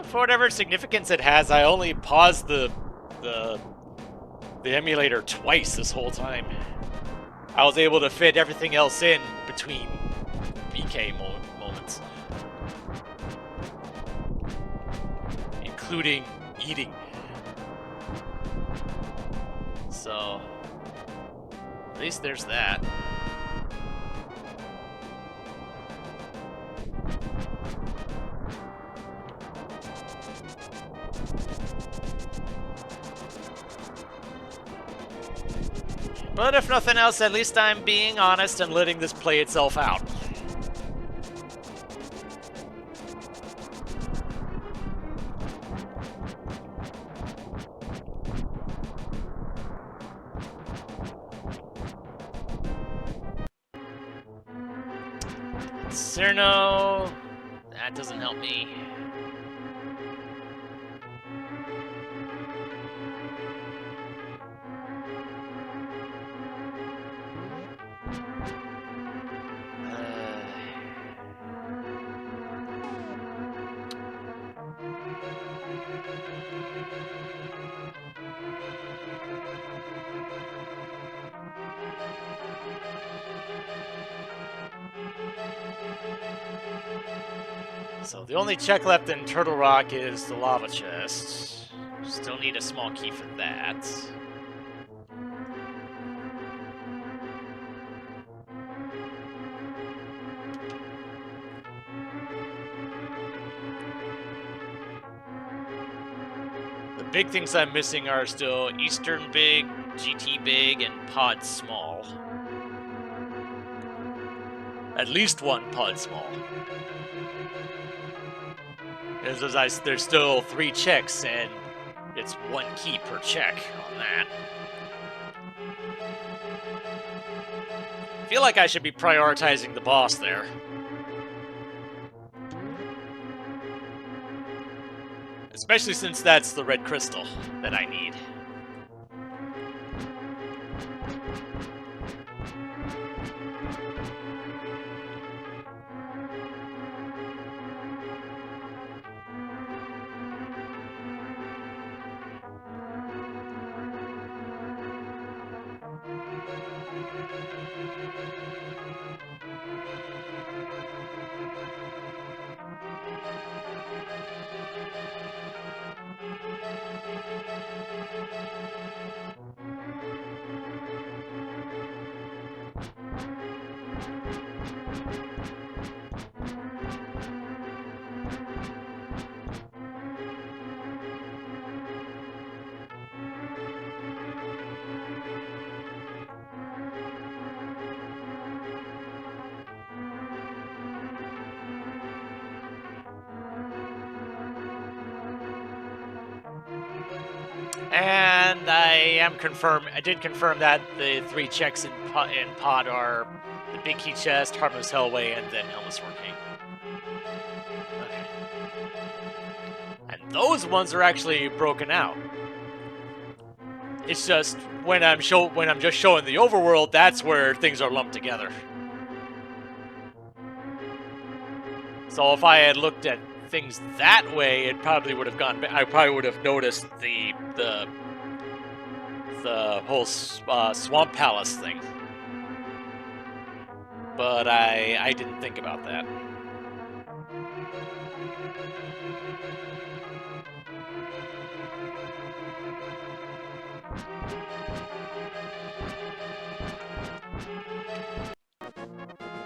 For whatever significance it has, I only paused the emulator twice this whole time. I was able to fit everything else in between BK moments, including eating. So, at least there's that. But if nothing else, at least I'm being honest and letting this play itself out. Cyrno, that doesn't help me. So the only check left in Turtle Rock is the lava chest. Still need a small key for that. big things I'm missing are still Eastern big, GT big, and pod small. At least one pod small. There's still 3 checks, and it's 1 key per check on that. I feel like I should be prioritizing the boss there. Especially since that's the red crystal that I need. And I did confirm that the 3 checks in pod are the Big Key Chest, Harmless Hellway, and then Helmets King. Okay. And those ones are actually broken out. It's just when I'm just showing the overworld, that's where things are lumped together. So if I had looked at things that way, it probably would have gone. I probably would have noticed the whole Swamp Palace thing. But I didn't think about that.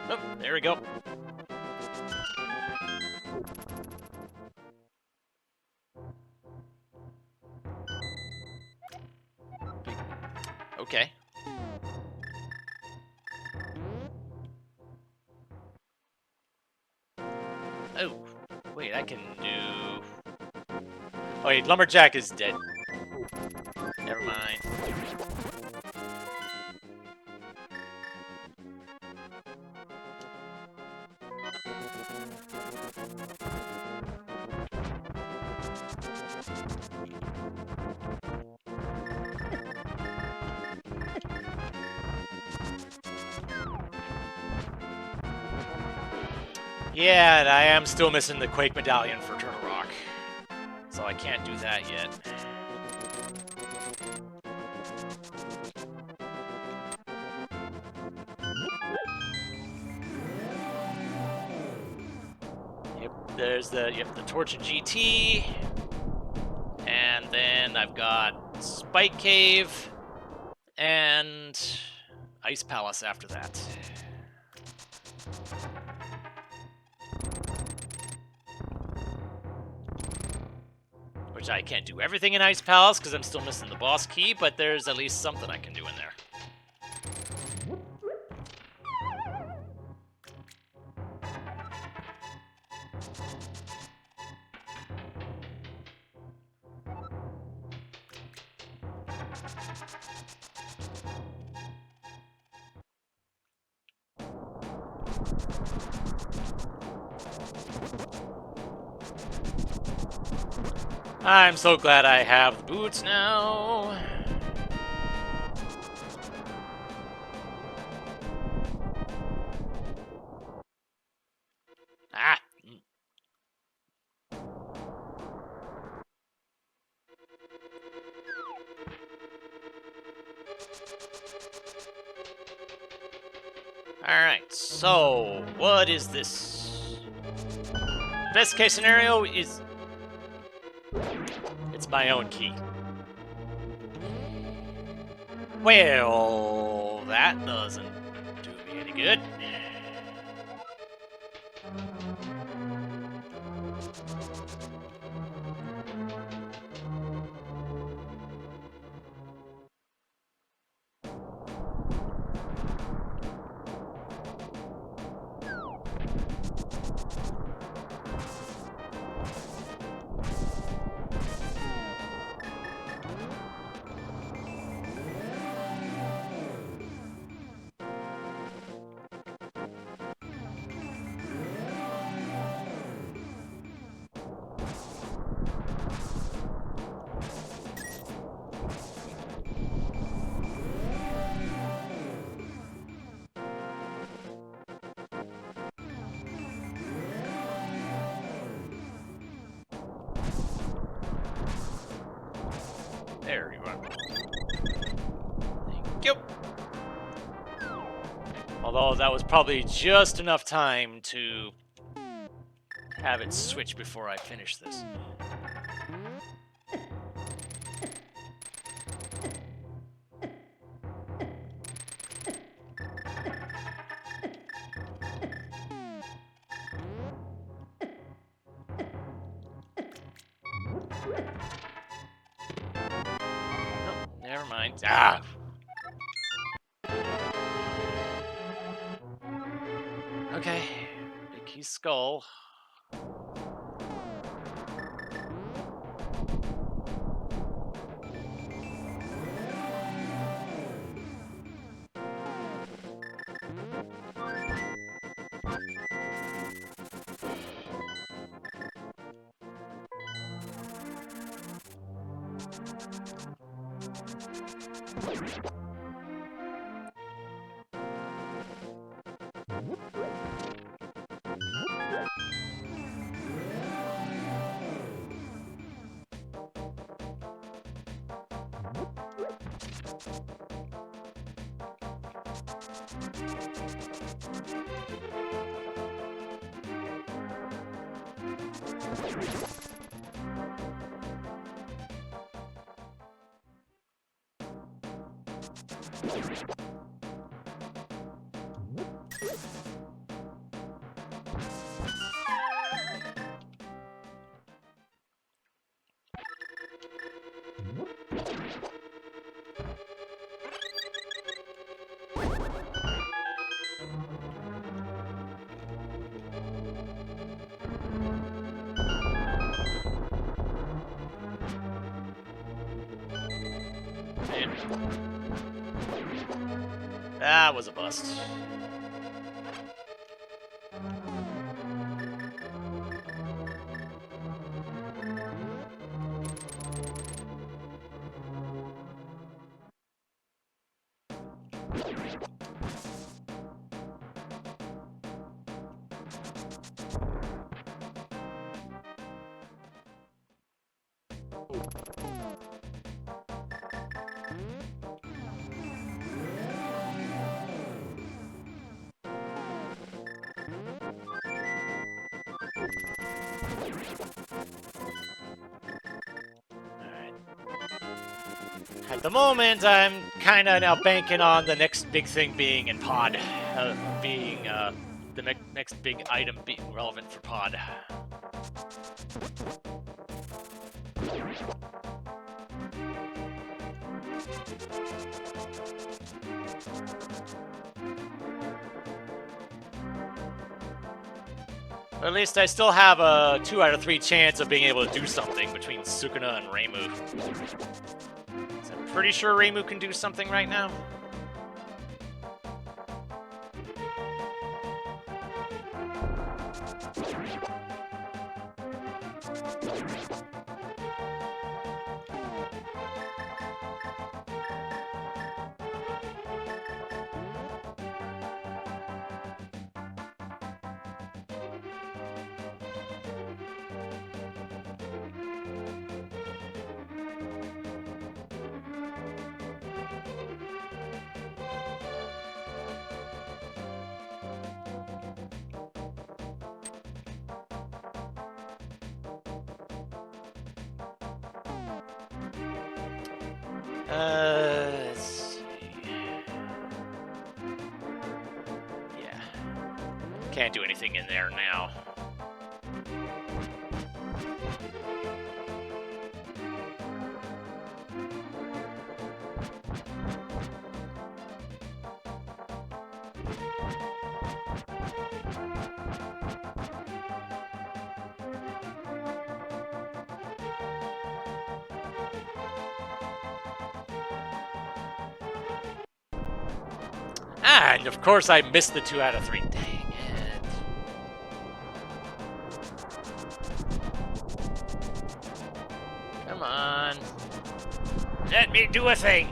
Oh, there we go. Okay. Oh, wait, I can do... Oh, wait, Lumberjack is dead. Never mind. Yeah, and I am still missing the Quake Medallion for Turtle Rock. So I can't do that yet. Yep, there's the Torch and GT. And then I've got Spike Cave and Ice Palace after that. Which I can't do everything in Ice Palace because I'm still missing the boss key, but there's at least something I can do in there. I'm so glad I have the boots now. Ah. Alright, so what is this? Best case scenario is it's my own key. Well, that doesn't do me any good. There you are. Thank you. Although that was probably just enough time to have it switch before I finish this. Never mind. Ah! Okay. Big key skull. That was a bust. At the moment, I'm kind of now banking on the next big thing being in pod, being the next big item being relevant for pod. At least I still have a 2 out of 3 chance of being able to do something between Sukuna and Reimu. I'm pretty sure Reimu can do something right now. Let's see. Yeah. Can't do anything in there now. And of course I missed the 2 out of 3. Dang it. Come on. Let me do a thing.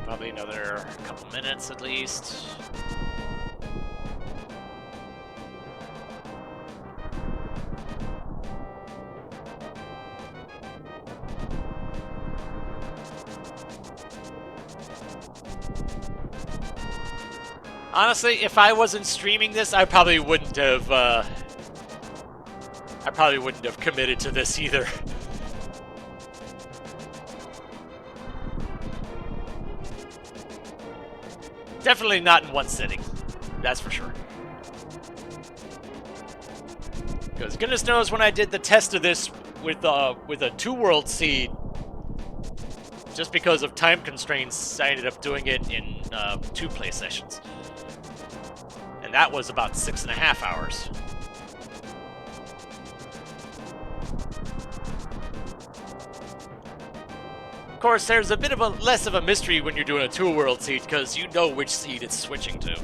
Probably another couple minutes at least. Honestly, if I wasn't streaming this, I probably wouldn't have committed to this either. Definitely not in one sitting. That's for sure. Because goodness knows when I did the test of this with a 2 world seed, just because of time constraints, I ended up doing it in 2 play sessions. And that was about 6.5 hours. Of course, there's a bit of a less of a mystery when you're doing a 2 world seed, because you know which seed it's switching to.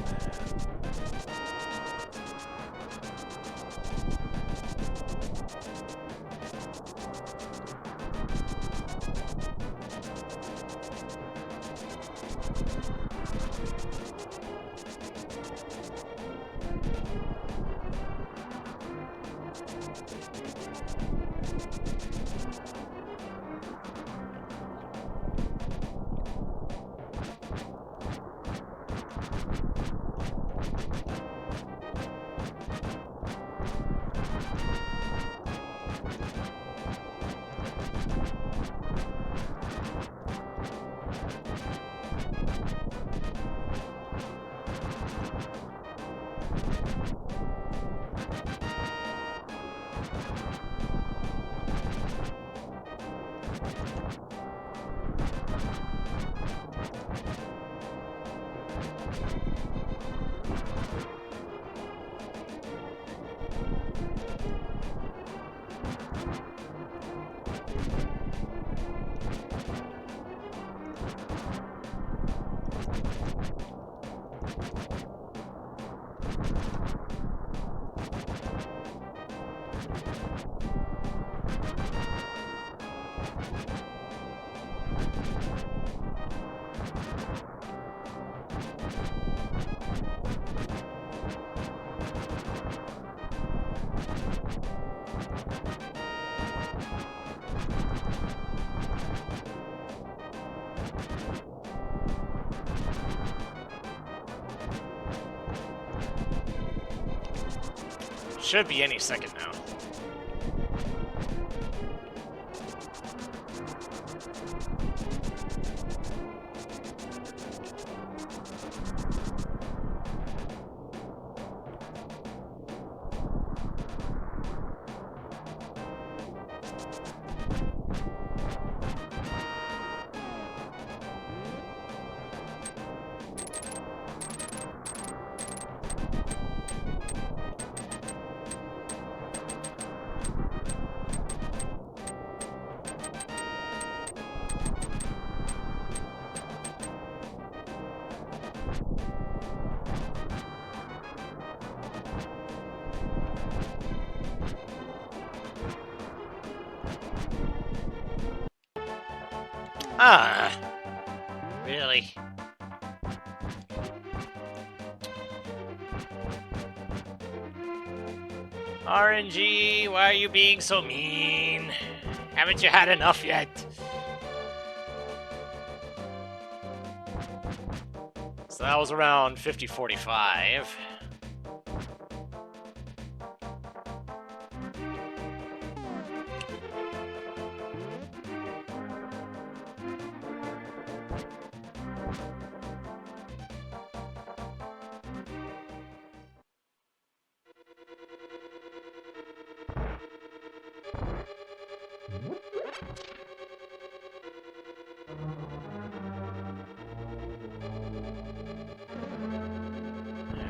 Should be any second now. Ah, really? RNG, why are you being so mean? Haven't you had enough yet? So that was around 50-45.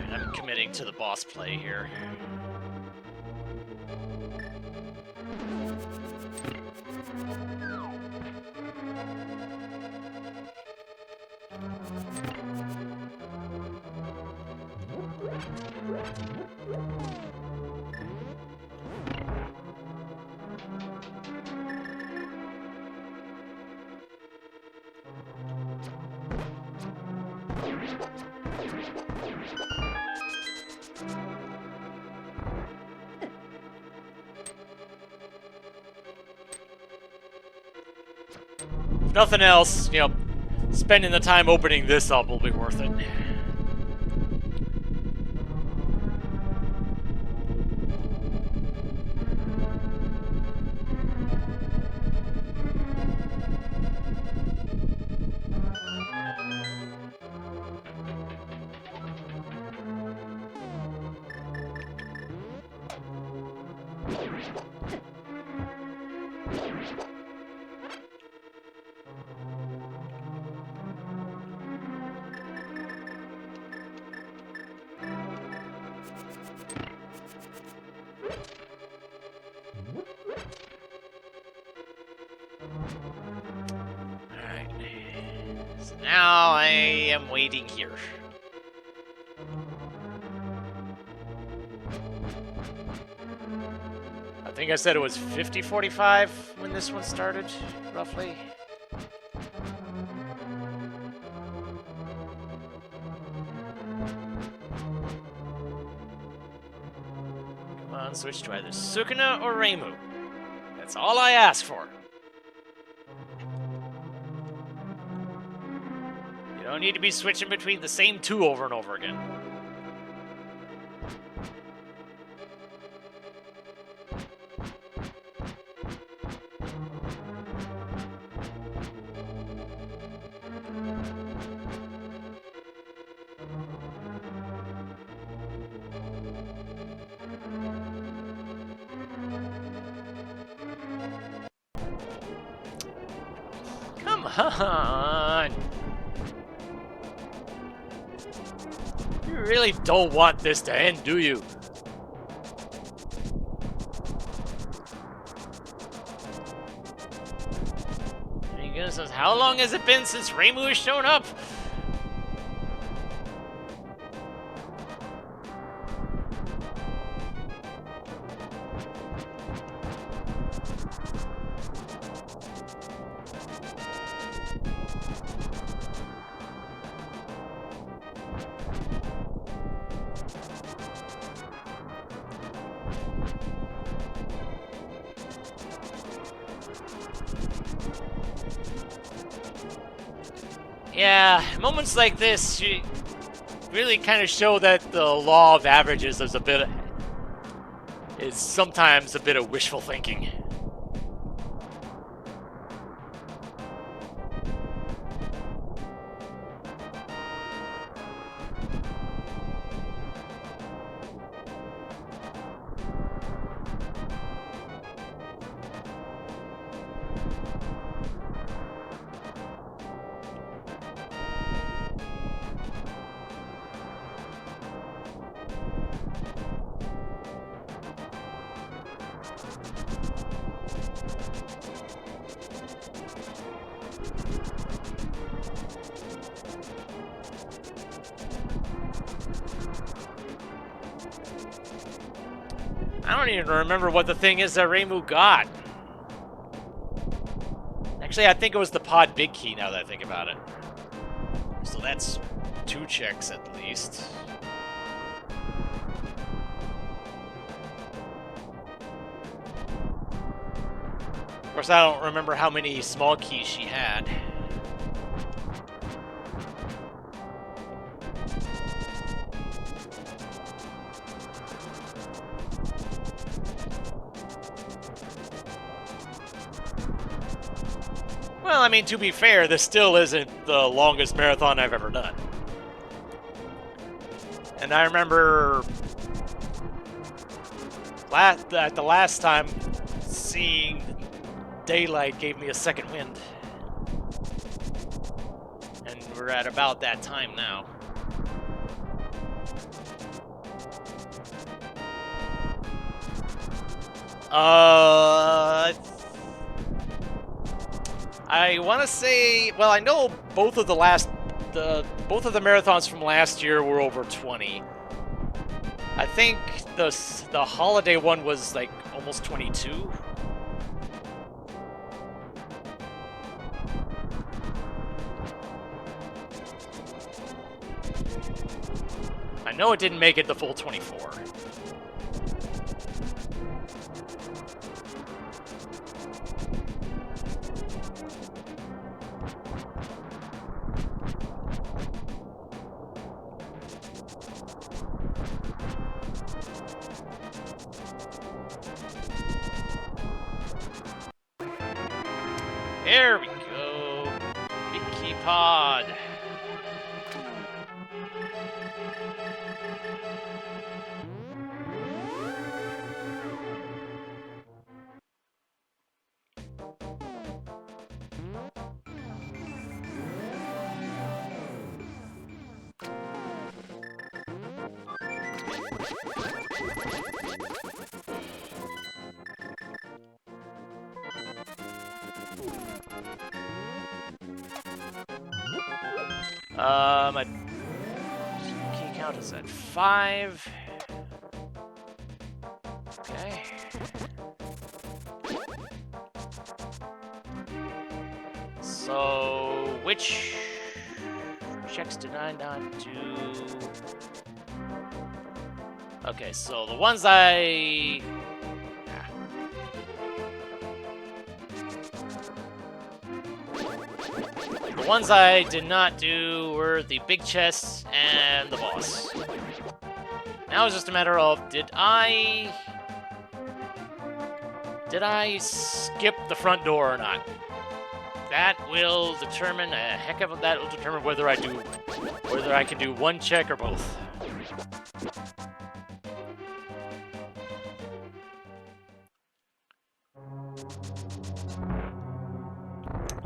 I'm committing to the boss play here. nothing else, you know, spending the time opening this up will be worth it. Alright. So now I am waiting here. I think I said it was 50-45 when this one started, roughly. Come on, switch to either Sukuna or Reimu. That's all I ask for. You don't need to be switching between the same two over and over again. Come on! You really don't want this to end, do you? My goodness, how long has it been since Reimu has shown up? Yeah, moments like this really kind of show that the law of averages is sometimes a bit of wishful thinking. I don't even remember what the thing is that Reimu got. Actually, I think it was the pod big key now that I think about it. So that's 2 checks at least. Of course, I don't remember how many small keys she had. Well, I mean, to be fair, this still isn't the longest marathon I've ever done. And I remember the last time seeing daylight gave me a second wind. And we're at about that time now. I want to say, well, I know both of the marathons from last year were over 20. I think the holiday one was like almost 22. I know it didn't make it the full 24. There we go. Big key pod. My key count is at 5. Okay. So, which checks did I not do? Okay, so the ones The ones I did not do were the big chests and the boss. Now it's just a matter of, did I skip the front door or not? That will determine whether I can do one check or both.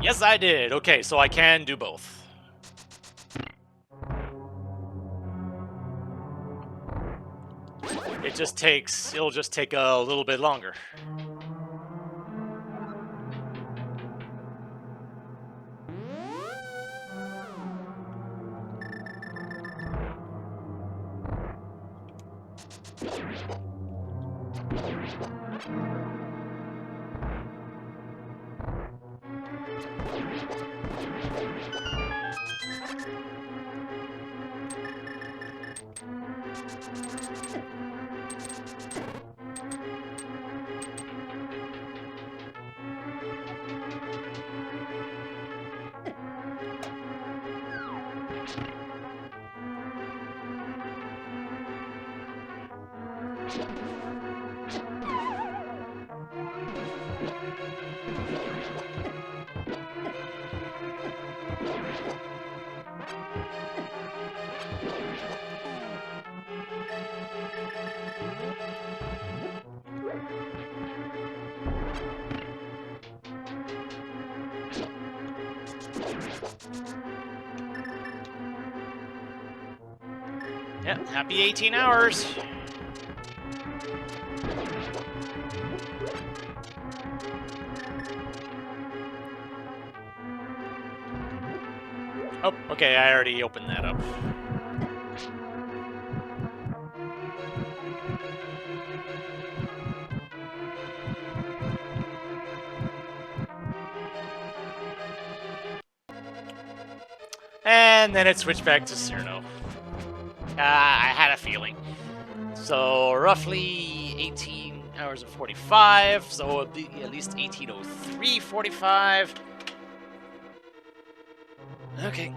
Yes, I did. Okay, so I can do both. It'll just take a little bit longer. Yep, happy 18 hours. Oh, okay, I already opened that up. And then it switched back to Cyrano. I had a feeling. So roughly 18 hours and 45, so it'll be at least 18:03:45. Okay.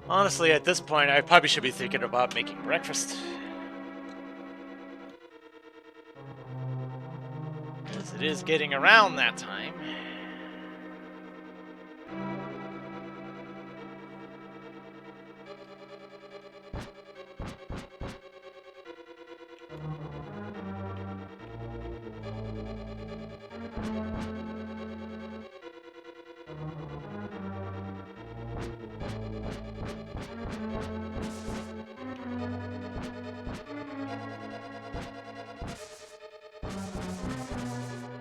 Honestly, at this point, I probably should be thinking about making breakfast. It is getting around that time.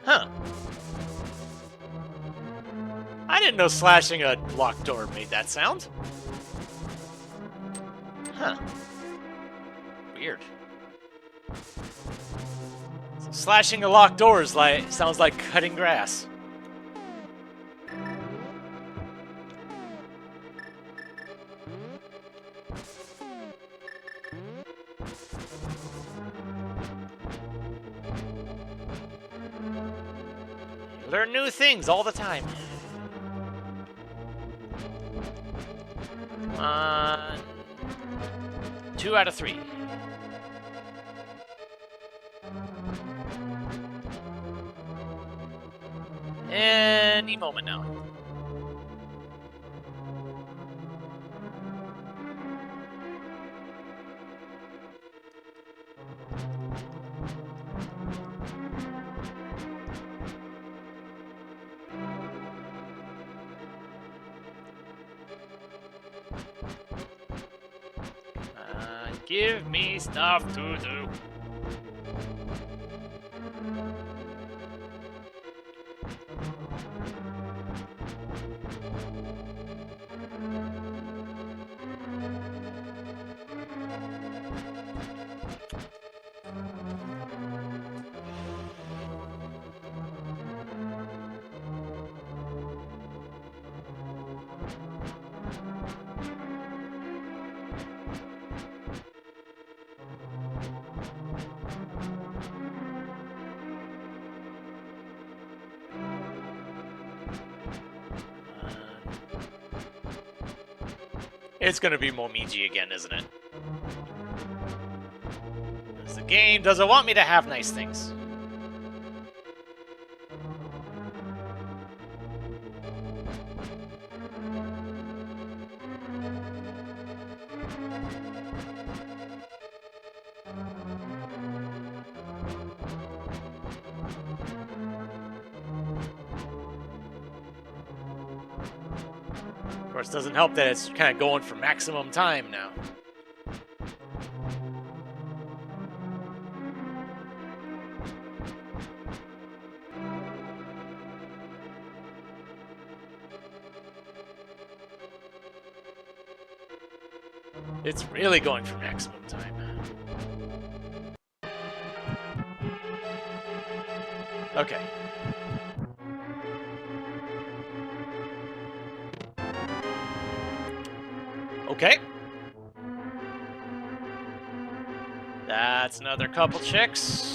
Huh. I didn't know slashing a locked door made that sound. Huh. Weird. So slashing a locked door is sounds like cutting grass. Learn new things all the time. Come on. 2 out of 3. Any moment now. Give me stuff to do. It's gonna be Momiji again, isn't it? Because the game doesn't want me to have nice things. Of course, it doesn't help that it's kind of going for maximum time now. It's really going for maximum time. Okay. Okay. That's another couple chicks.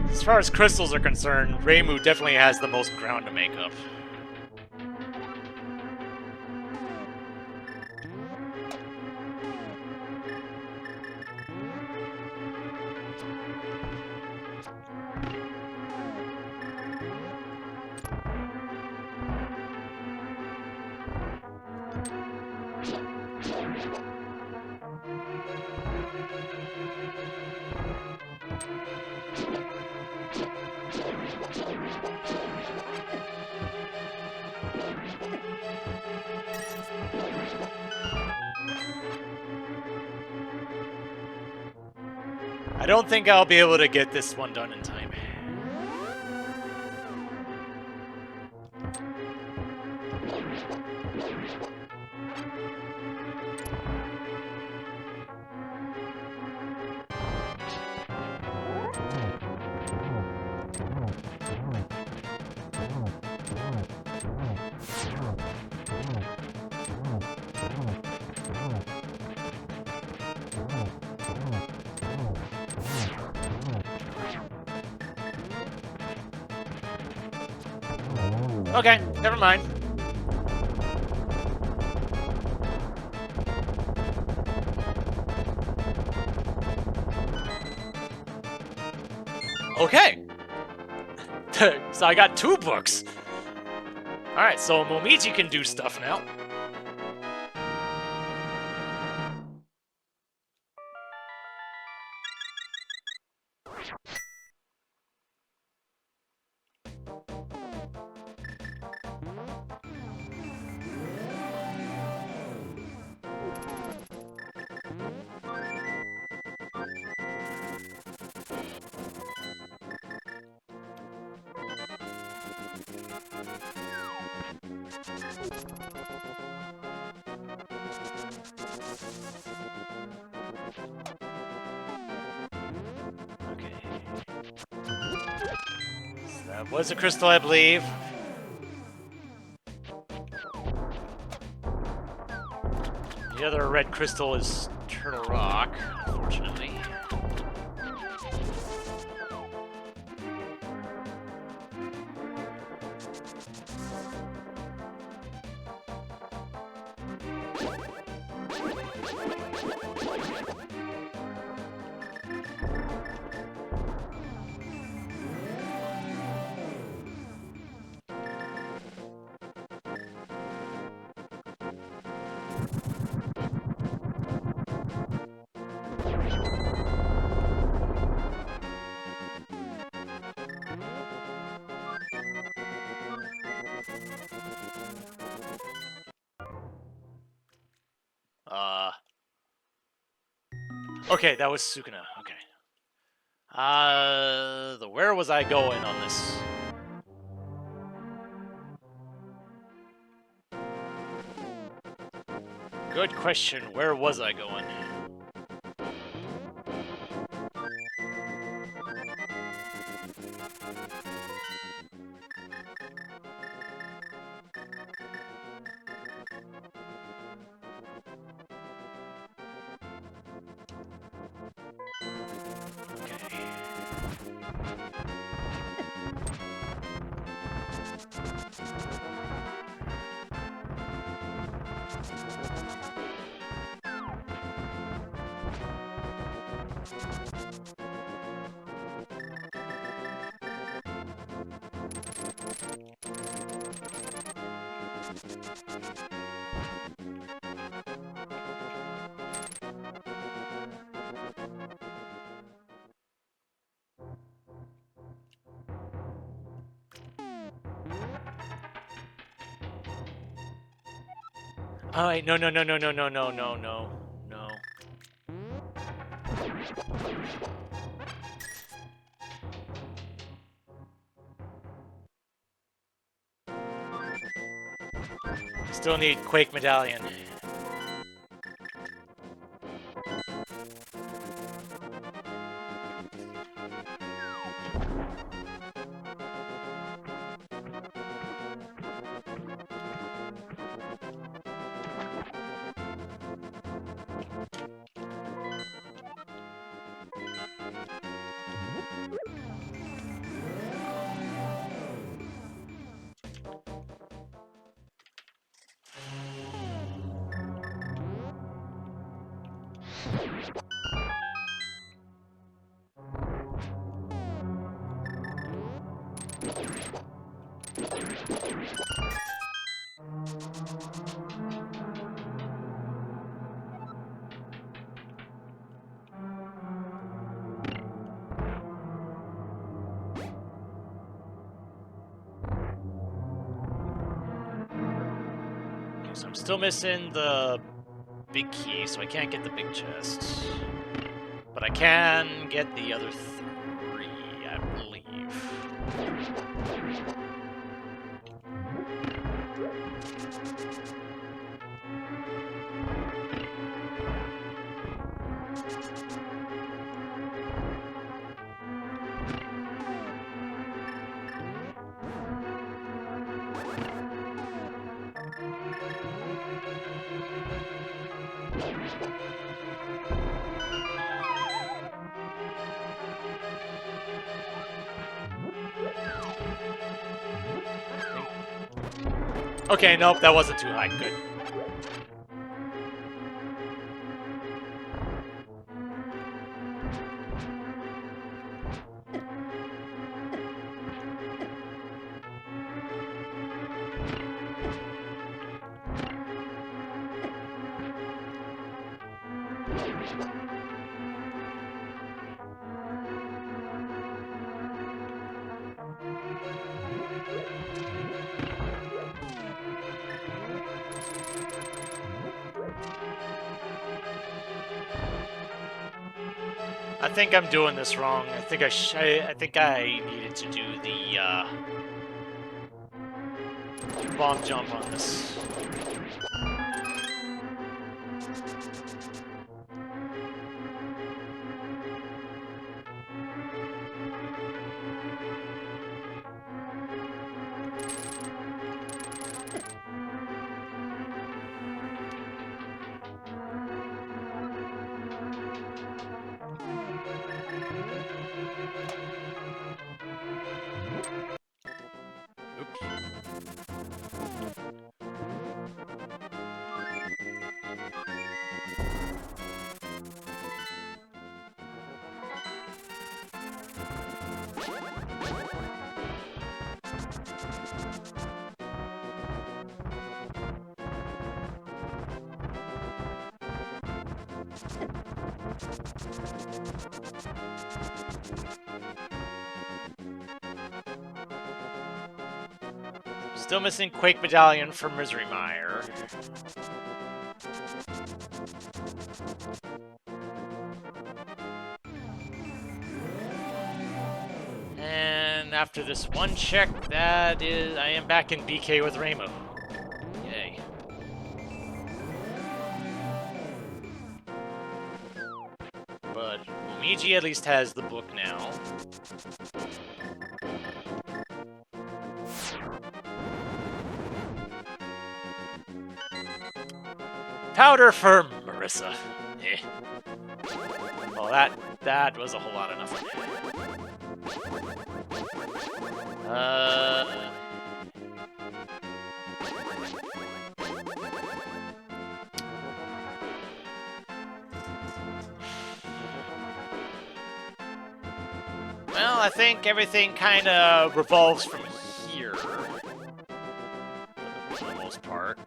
As far as crystals are concerned, Reimu definitely has the most ground to make up. I don't think I'll be able to get this one done in time. Okay, never mind. Okay. So I got 2 books. Alright, so Momiji can do stuff now. Okay. So that was a crystal, I believe. The other red crystal is Turtle Rock, unfortunately. Okay, that was Sukuna. Okay. Where was I going on this? Good question. Where was I going? Oh, wait, no. Still need Quake Medallion. So I'm still missing the big key, so I can't get the big chest. But I can get the other 3, I believe. Okay, nope, that wasn't too high. Good. I think I'm doing this wrong. I think I think I needed to do the bomb jump on this. Still missing Quake Medallion for Misery Mire. And after this one check, that is, I am back in BK with Rainbow. Yay. But Luigi at least has the book now. Powder for Marissa. Eh. Well, that was a whole lot of nothing. Well, I think everything kind of revolves from here, for the most part.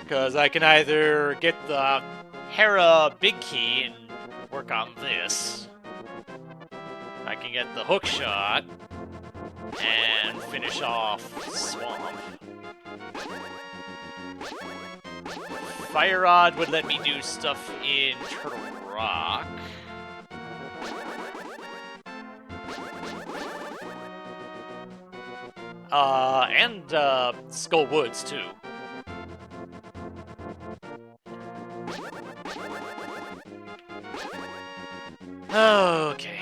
Because I can either get the Hera big key and work on this. I can get the hook shot and finish off Swamp. Fire Rod would let me do stuff in Turtle Rock. And Skull Woods too. Okay.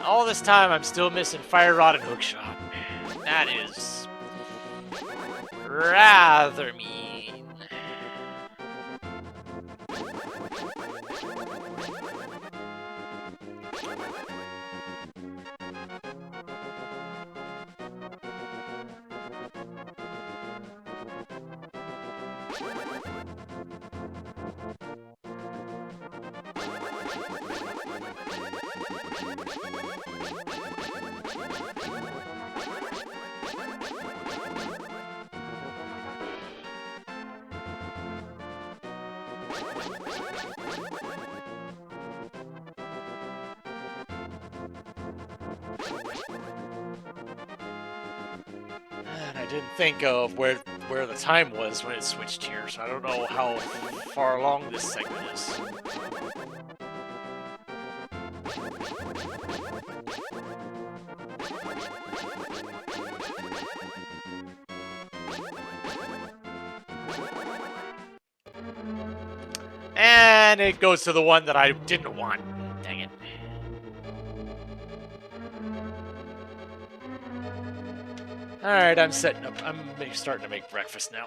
All this time, I'm still missing Fire Rod and Hookshot. That is rather mean. And I didn't think of where the time was when it switched here, so I don't know how far along this segment is. And it goes to the one that I didn't want. Dang it. Alright, I'm setting up. I'm starting to make breakfast now.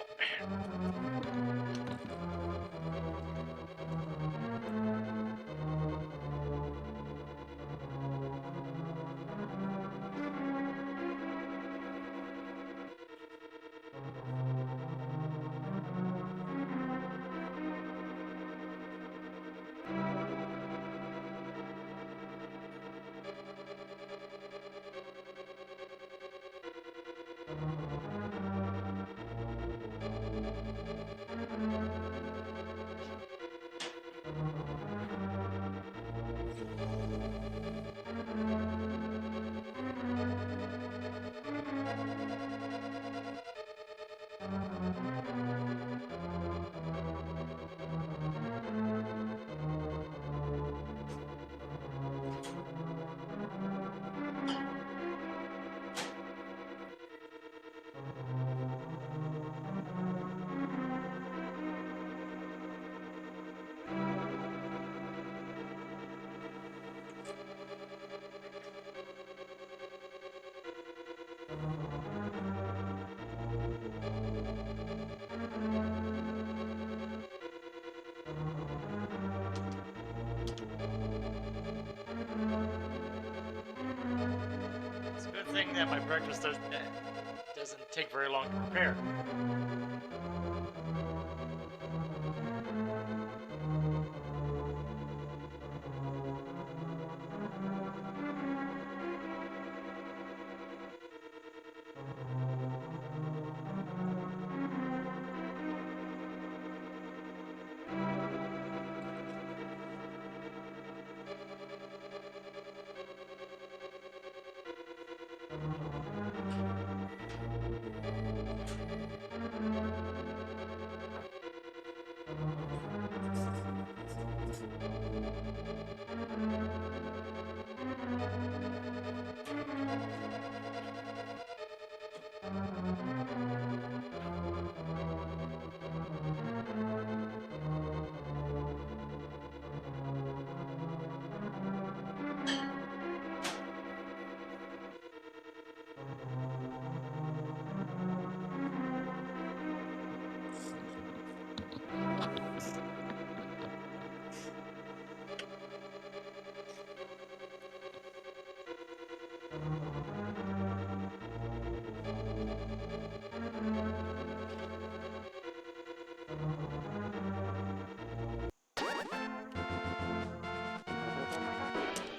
It's a good thing that my breakfast doesn't take very long to prepare.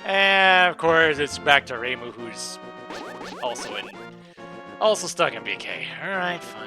And of course, it's back to Reimu, who's also stuck in BK. All right, fine.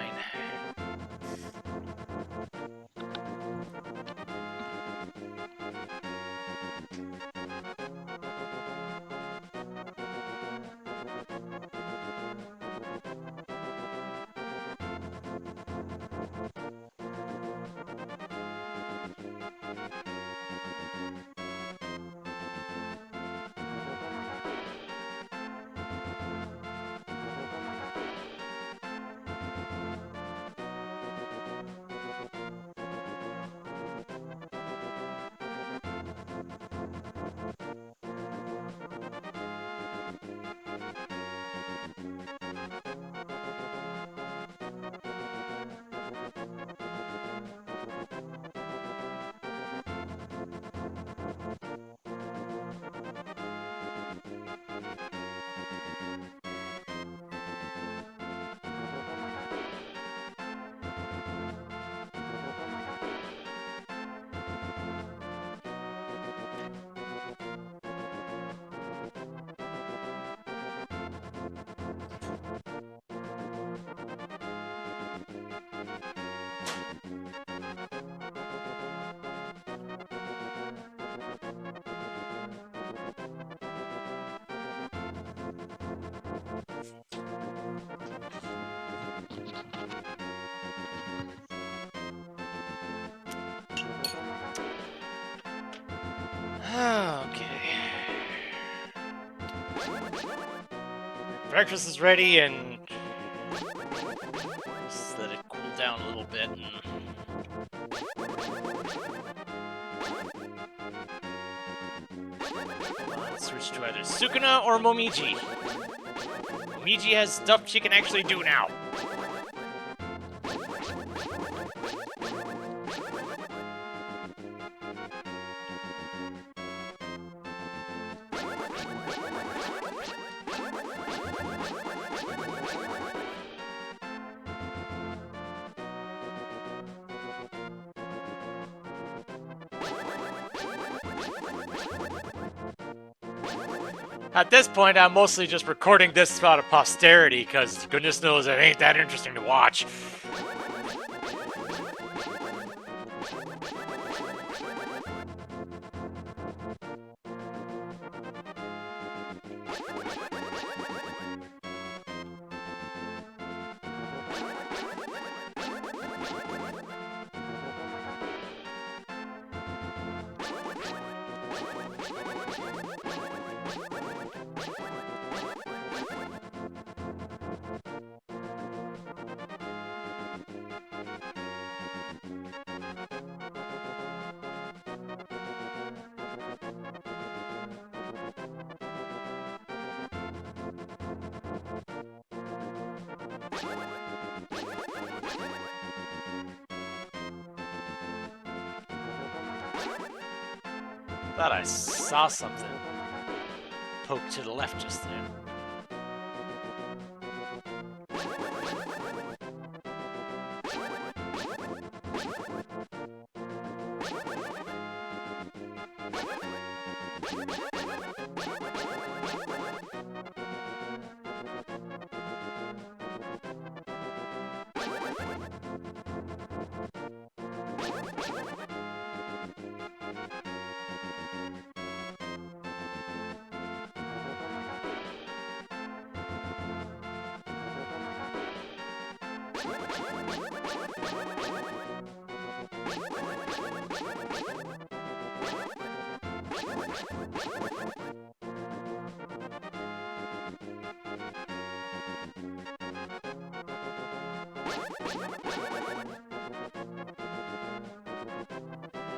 breakfast is ready, and just let it cool down a little bit. And let's switch to either Sukuna or Momiji. Momiji has stuff she can actually do now. At this point, I'm mostly just recording this out of posterity, because goodness knows it ain't that interesting to watch. Thought I saw something poke to the left just there.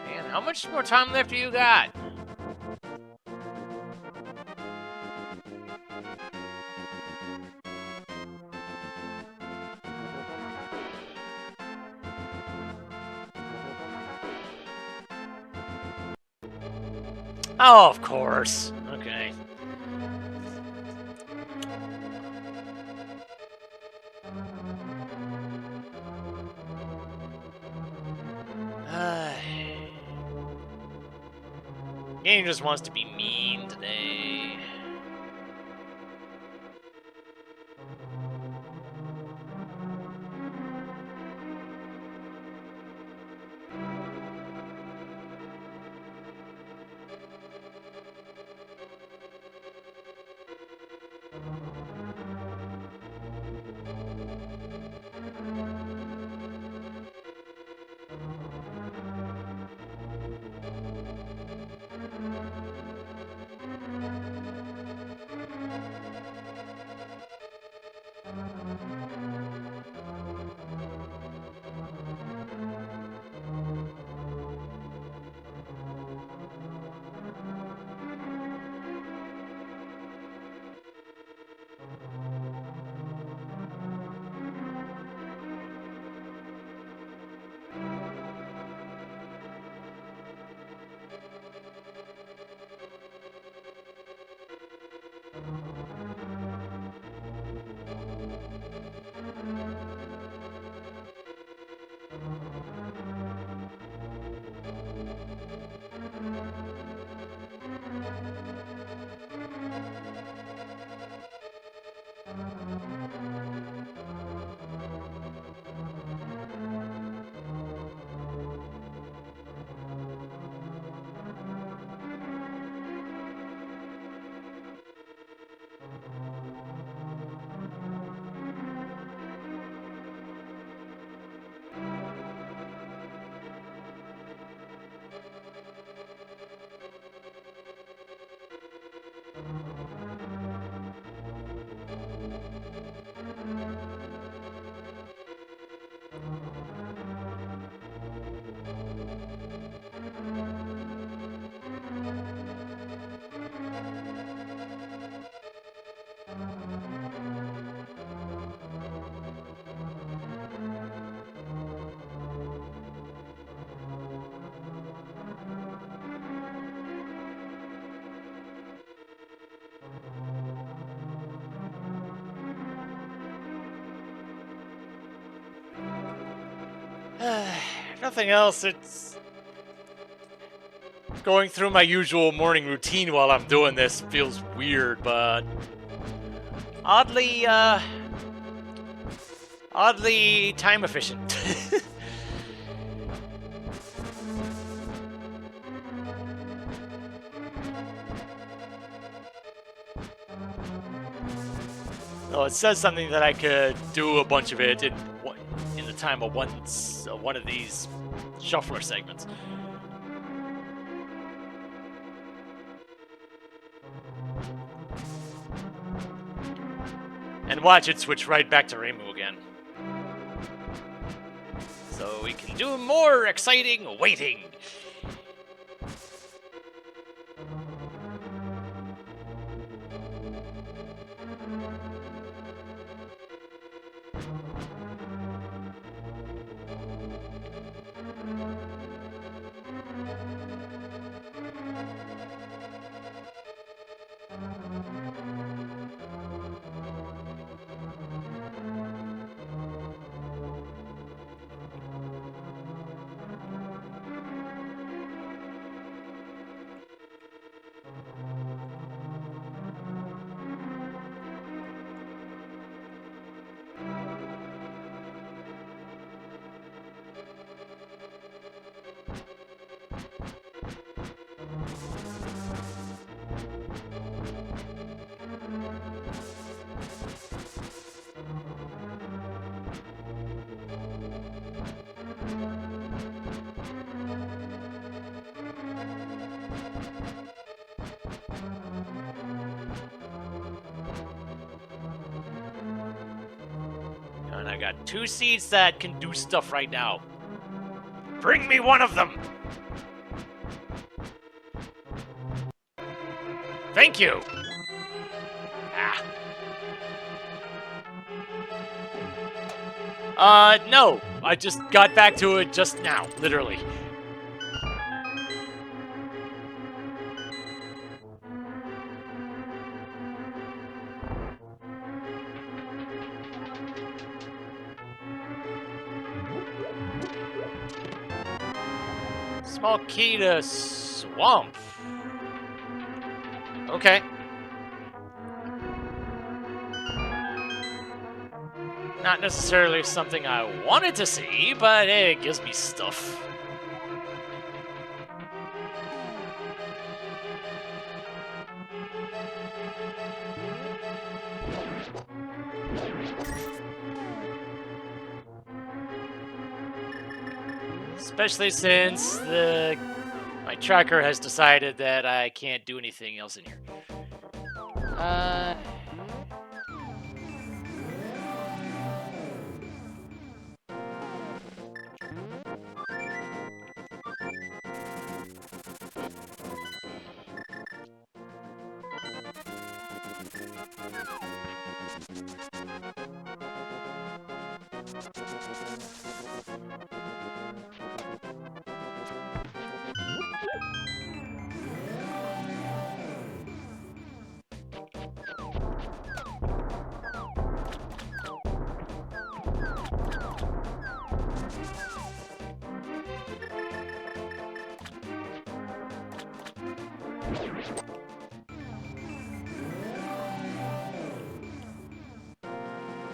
Man, how much more time left do you got? Oh, of course. Okay. Game just wants to be mean today. Nothing else. It's going through my usual morning routine while I'm doing this feels weird, but oddly time efficient. So it says something that I could do a bunch of it in the time of one of these shuffler segments. And watch it switch right back to Reimu again. So we can do more exciting waiting. And I got 2 seeds that can do stuff right now. Bring me one of them! Thank you! No. I just got back to it just now, literally. Small key to swamp. Okay. Not necessarily something I wanted to see, but hey, it gives me stuff. Especially since my tracker has decided that I can't do anything else in here.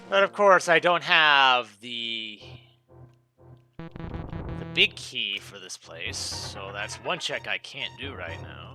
But of course, I don't have the big key for this place, so that's one check I can't do right now.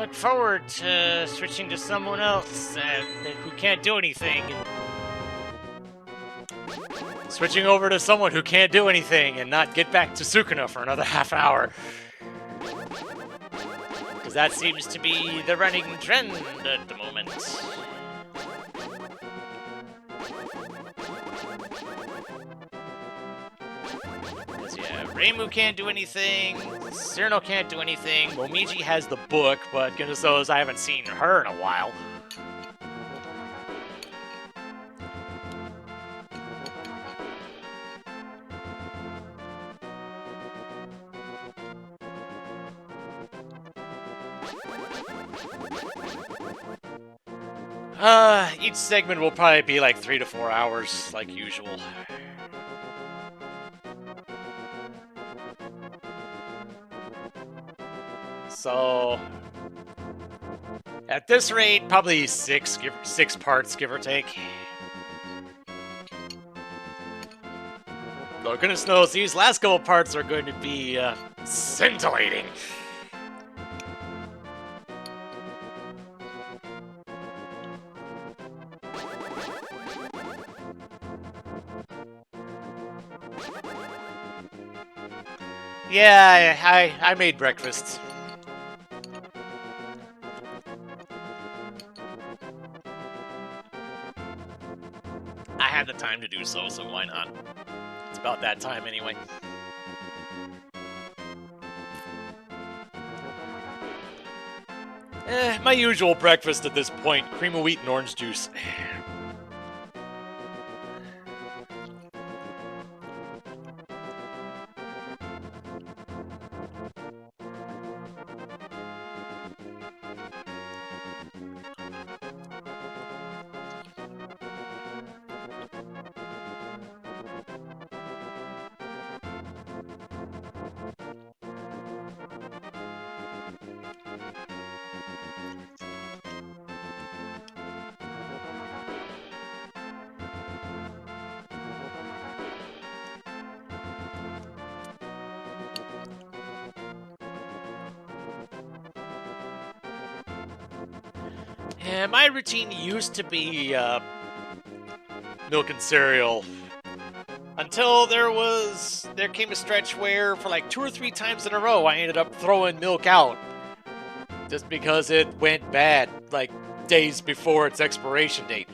look forward to switching to someone else who can't do anything. Switching over to someone who can't do anything and not get back to Sukuna for another half hour. Because that seems to be the running trend at the moment. Because, yeah, Reimu can't do anything, Cyrano can't do anything, Momiji has the book, but goodness knows I haven't seen her in a while. Each segment will probably be like 3 to 4 hours, like usual. So, at this rate, probably six parts, give or take. Though goodness knows, these last couple parts are going to be scintillating. Yeah, I made breakfast. I had the time to do so, so why not? It's about that time anyway. My usual breakfast at this point, cream of wheat and orange juice. Yeah, my routine used to be milk and cereal until there came a stretch where for like 2 or 3 times in a row I ended up throwing milk out just because it went bad like days before its expiration date,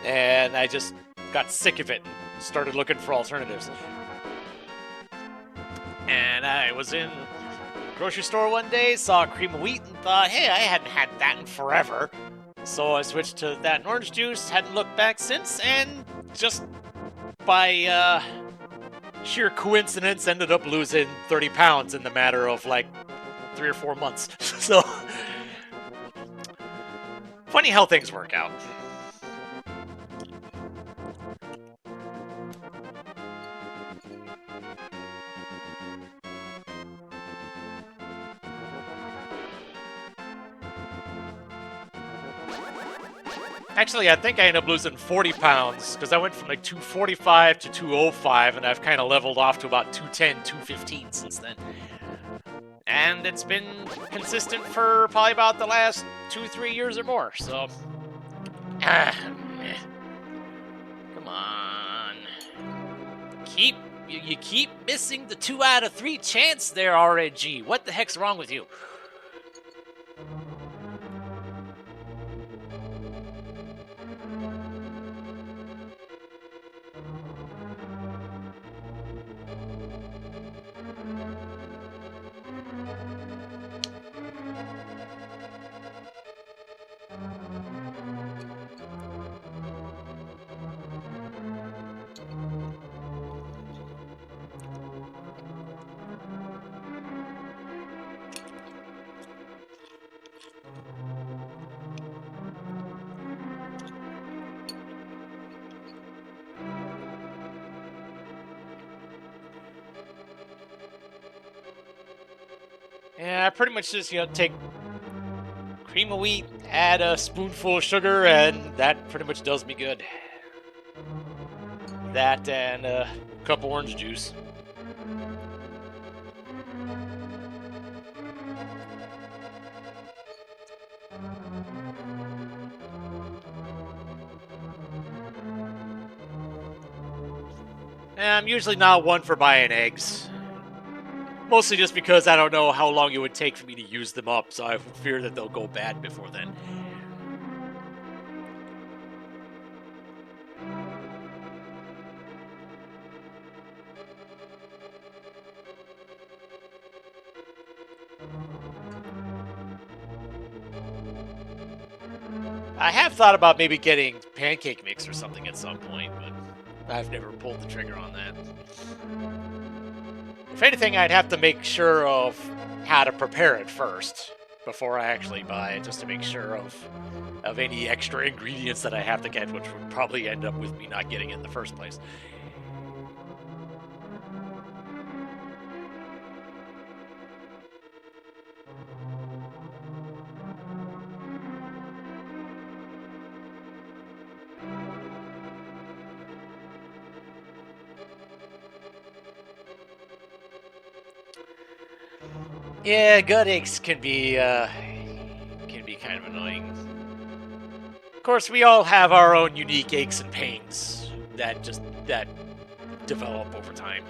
and I just got sick of it and started looking for alternatives. And I was in grocery store one day, saw cream of wheat, and thought, hey, I hadn't had that in forever. So I switched to that and orange juice, hadn't looked back since, and just by sheer coincidence ended up losing 30 pounds in the matter of like 3 or 4 months. So, funny how things work out. Actually, I think I ended up losing 40 pounds, because I went from like 245 to 205, and I've kind of leveled off to about 210, 215 since then. And it's been consistent for probably about the last 2-3 years or more, so... Come on. You keep missing the 2 out of 3 chance there, RNG. What the heck's wrong with you? Yeah, I pretty much just, take cream of wheat, add a spoonful of sugar, and that pretty much does me good. That and a cup of orange juice. I'm usually not one for buying eggs. Mostly just because I don't know how long it would take for me to use them up, so I fear that they'll go bad before then. I have thought about maybe getting pancake mix or something at some point, but I've never pulled the trigger on that. If anything, I'd have to make sure of how to prepare it first before I actually buy it, just to make sure of any extra ingredients that I have to get, which would probably end up with me not getting it in the first place. Yeah, gut aches can be kind of annoying. Of course, we all have our own unique aches and pains that develop over time.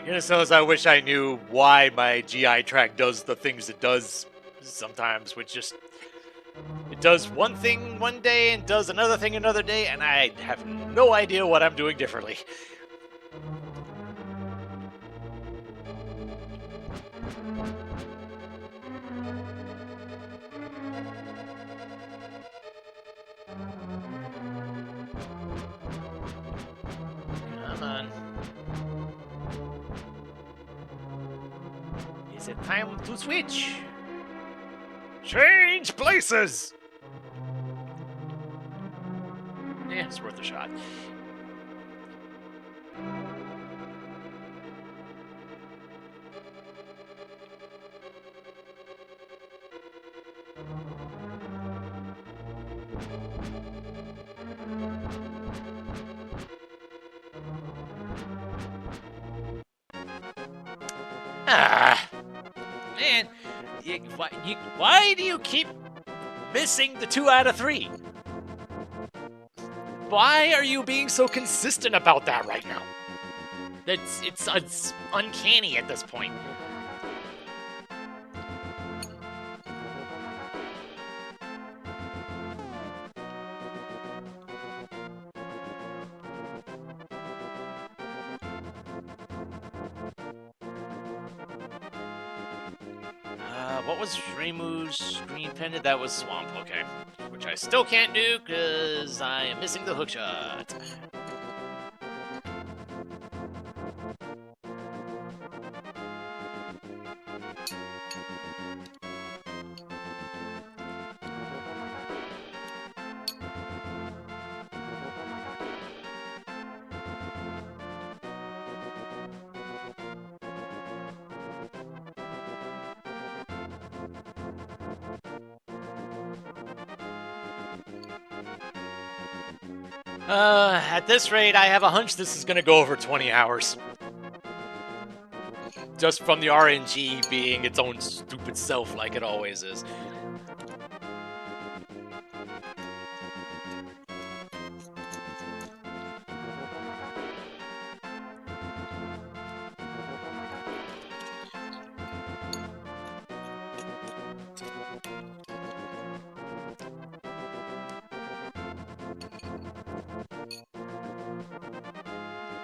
Goodness knows I wish I knew why my GI tract does the things it does sometimes, which just it does one thing one day and does another thing another day, and I have no idea what I'm doing differently. Come on. Is it time to switch? Change places! Yeah, it's worth a shot. Ah, man, why do you keep missing the 2 out of 3? Why are you being so consistent about that right now? It's uncanny at this point. What was Remu's green pendant? That was Swamp, okay. Which I still can't do because I am missing the hookshot. At this rate, I have a hunch this is gonna go over 20 hours. Just from the RNG being its own stupid self like it always is.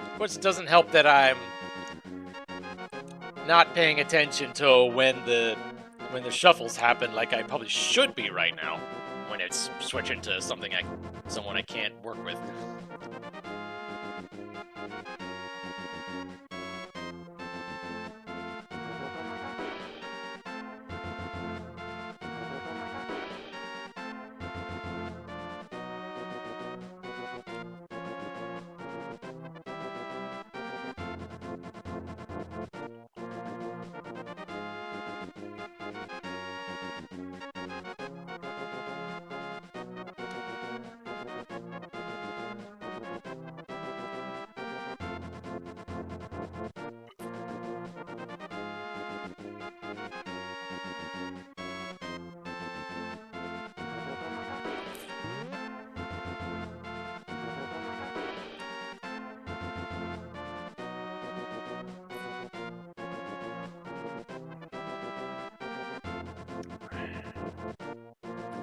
Of course, it doesn't help that I'm not paying attention to when the shuffles happen, like I probably should be right now, when it's switching to someone I can't work with.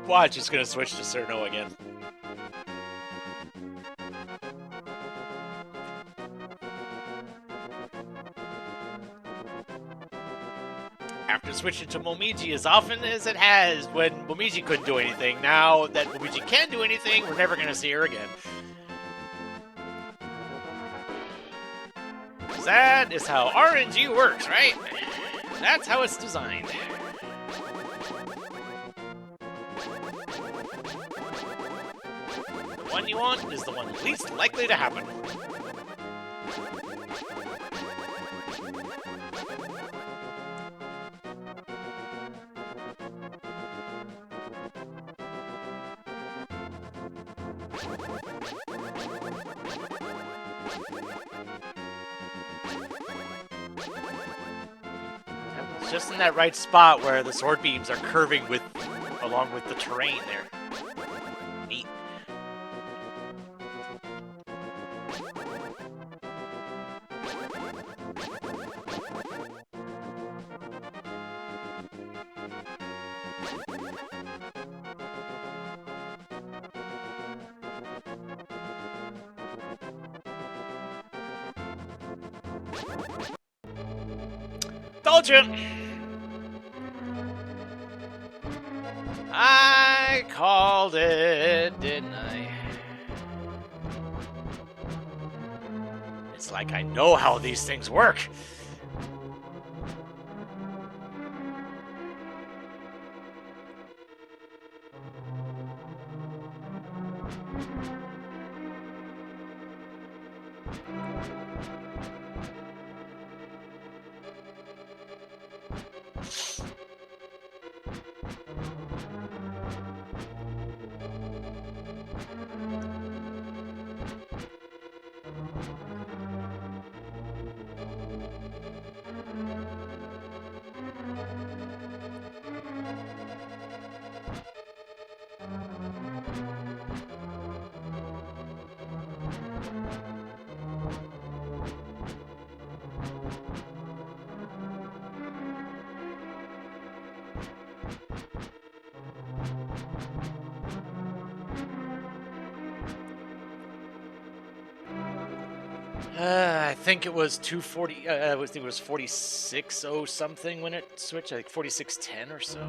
Watch, it's gonna switch to Cyrano again. After switching to Momiji as often as it has when Momiji couldn't do anything, now that Momiji can do anything, we're never gonna see her again. That is how RNG works, right? That's how it's designed. The one you want is the one least likely to happen. Just in that right spot where the sword beams are curving along with the terrain there. Neat. Told you! I called it, didn't I? It's like I know how these things work. I think it was 240. I think it was 46.0 something when it switched. I think 46.10 or so.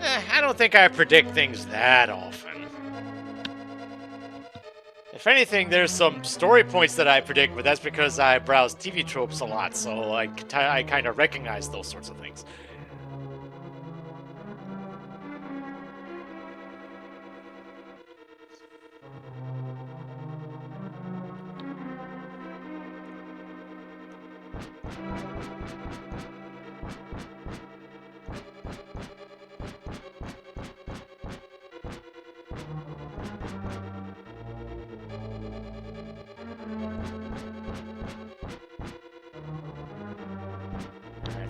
I don't think I predict things that often. If anything, there's some story points that I predict, but that's because I browse TV tropes a lot, so I kind of recognize those sorts of things.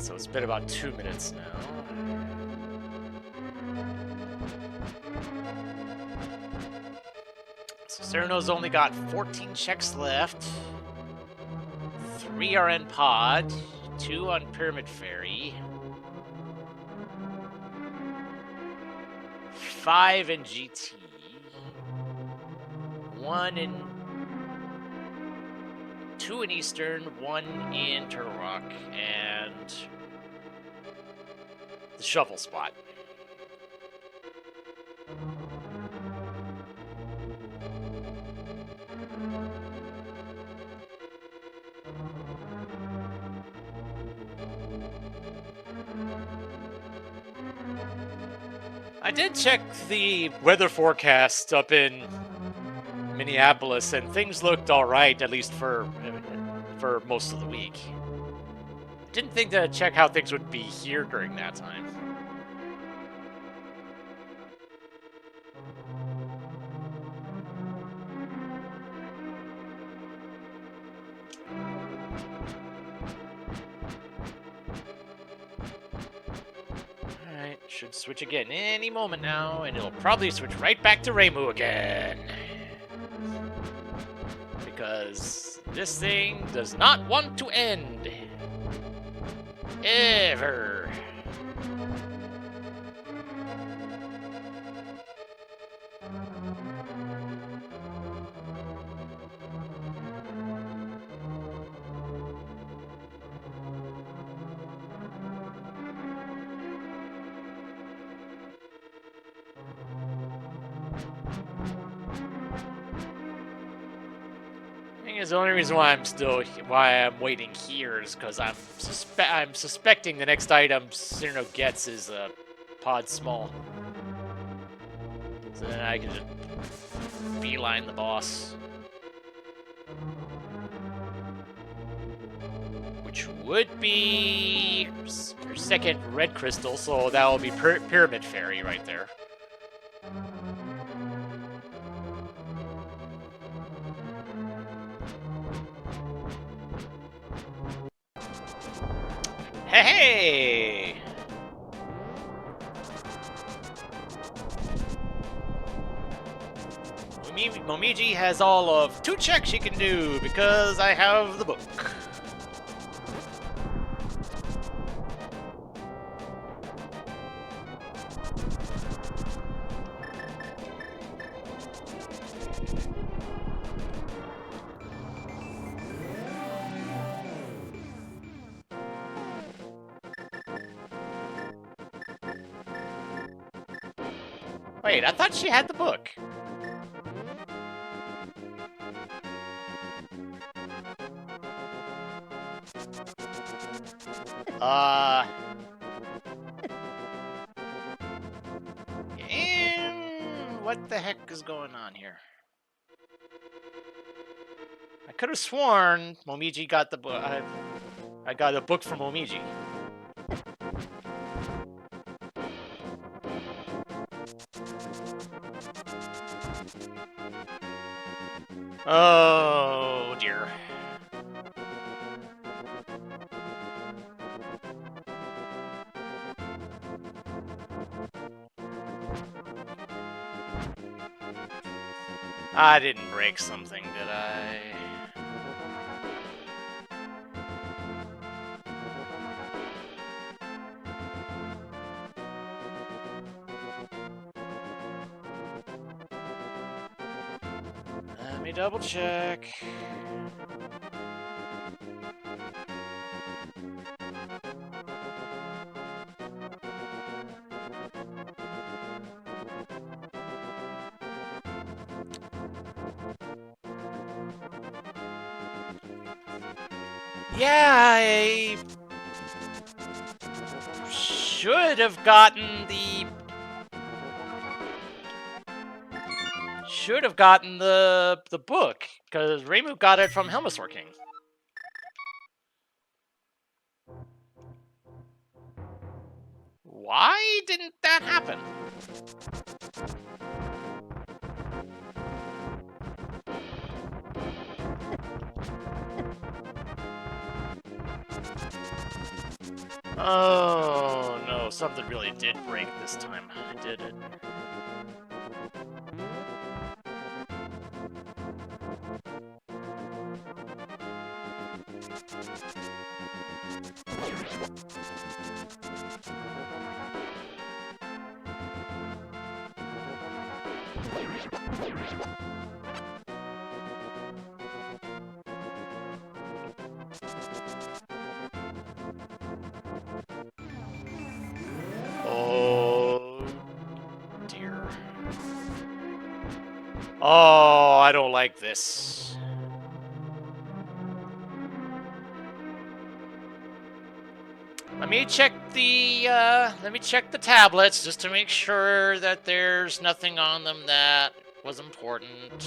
So it's been about 2 minutes now. So Cyrano's only got 14 checks left. 3 are in Pod, 2 on Pyramid Ferry, 5 in GT, 2 in Eastern, 1 in Turtle Rock, and the shovel spot. I did check the weather forecast up in Minneapolis, and things looked all right, at least for most of the week. Didn't think to check how things would be here during that time. Alright, should switch again any moment now, and it'll probably switch right back to Reimu again. because this thing does not want to end. Ever. The only reason why I'm waiting here is because I'm suspecting the next item Cyrano gets is a pod small. So then I can just beeline the boss, which would be your second red crystal. So that will be Pyramid Fairy right there. Hey! Momiji has all of 2 checks she can do because I have the book. Wait, I thought she had the book. And what the heck is going on here? I could have sworn Momiji got the book. I got a book from Momiji. Oh dear. I didn't break something, did I? Let me double check. Yeah, I should have gotten the book because Reimu got it from Helmasaur King. Why didn't that happen? Oh no, something really did break this time, did it? Oh dear. Oh, I don't like this. Let me check the tablets just to make sure that there's nothing on them that was important.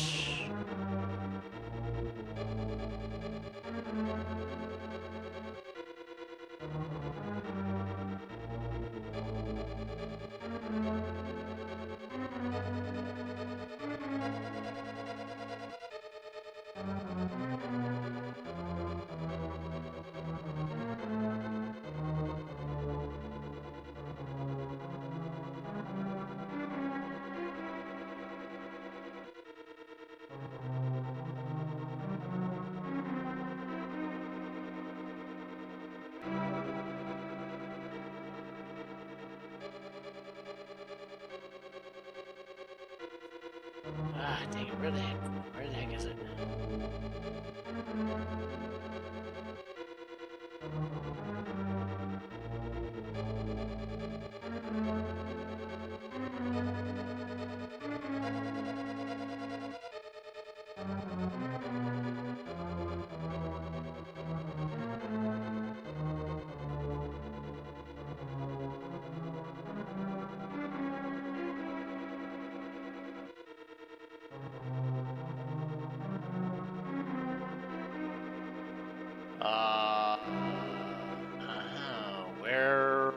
Ah, dang it, where the heck is it? Where?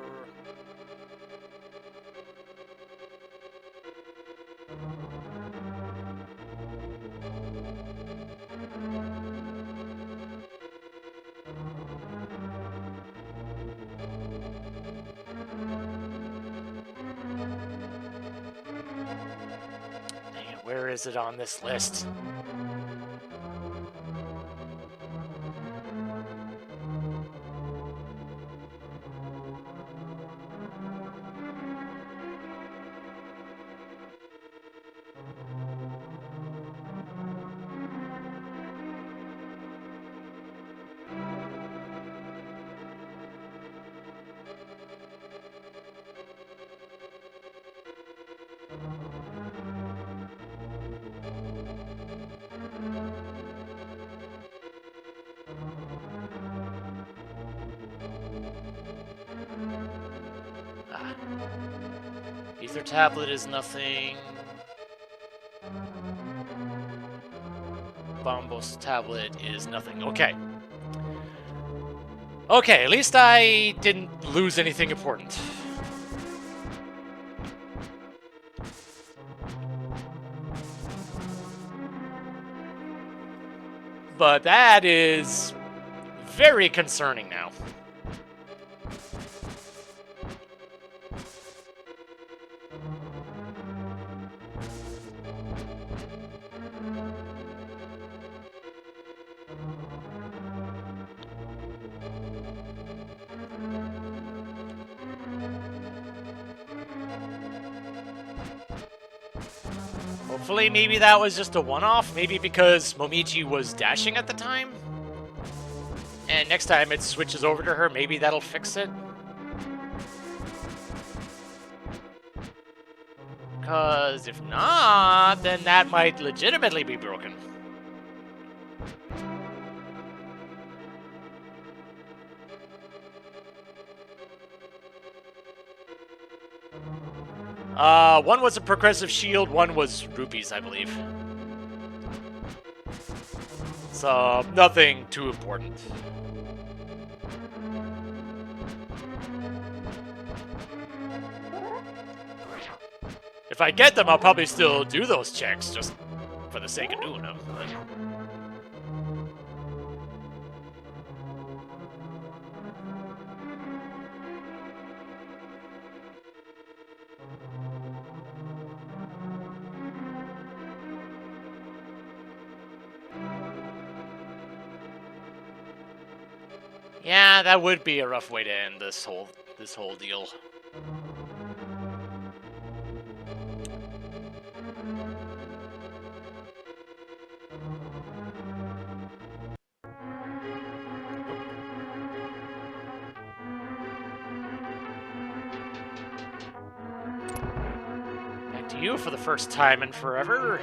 Dang it, where is it on this list? Ah. Ether tablet is nothing. Bombos tablet is nothing. Okay. Okay, at least I didn't lose anything important. But that is very concerning now. Hopefully, maybe that was just a one-off. Maybe because Momiji was dashing at the time. And next time it switches over to her, maybe that'll fix it. Because if not, then that might legitimately be broken. One was a progressive shield, one was rupees, I believe. So, nothing too important. If I get them, I'll probably still do those checks, just for the sake of doing them. But... yeah, that would be a rough way to end this whole deal. Back to you for the first time in forever.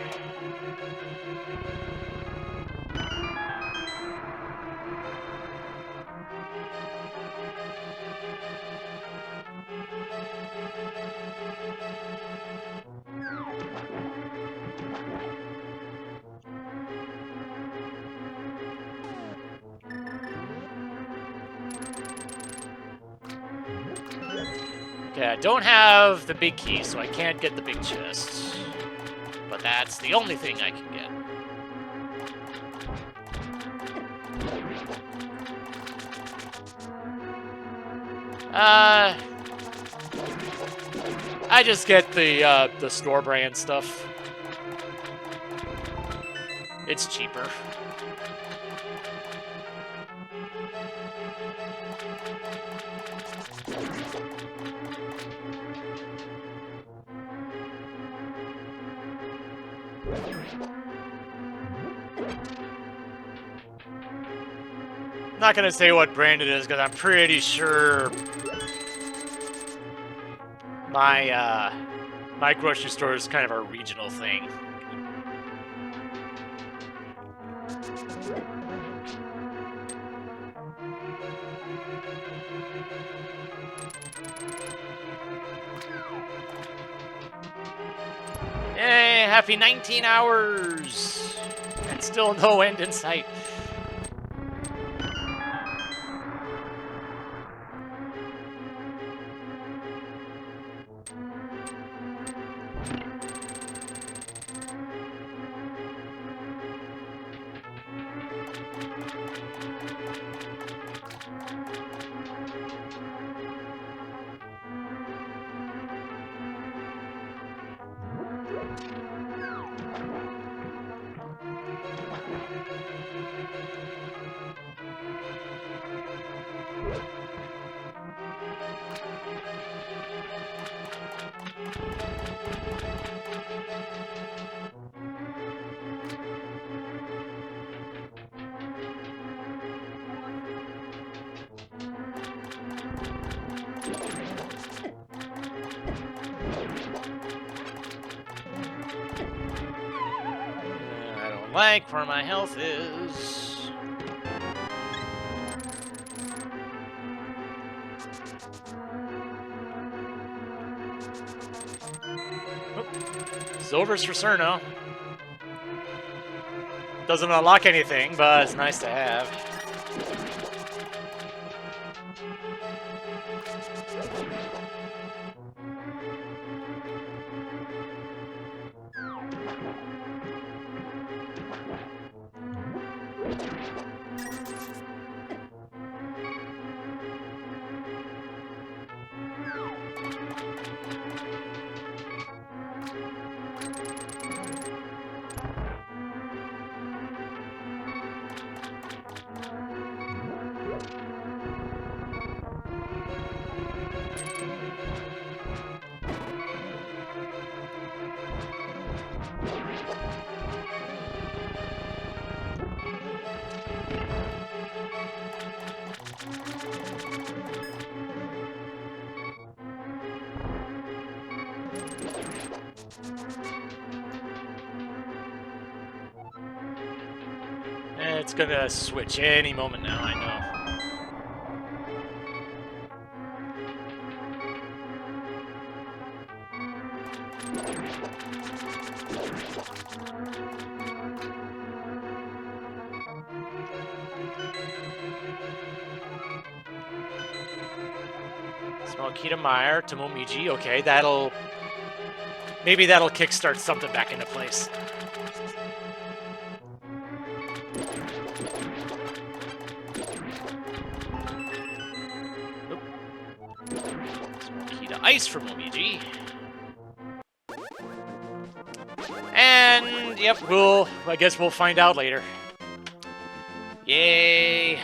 Okay, I don't have the big key, so I can't get the big chest. But that's the only thing I can get. I just get the store brand stuff. It's cheaper. not gonna say what brand it is because I'm pretty sure my my grocery store is kind of a regional thing. Yay, happy 19 hours! And still no end in sight. I don't like where my health is. Silvers for Cerno. Doesn't unlock anything, but it's nice to have. It's gonna switch any moment now, I know. Small key to Meyer, to Momiji. Okay, that'll... maybe that'll kickstart something back into place. Ice for Momiji. And, yep, I guess we'll find out later. Yay.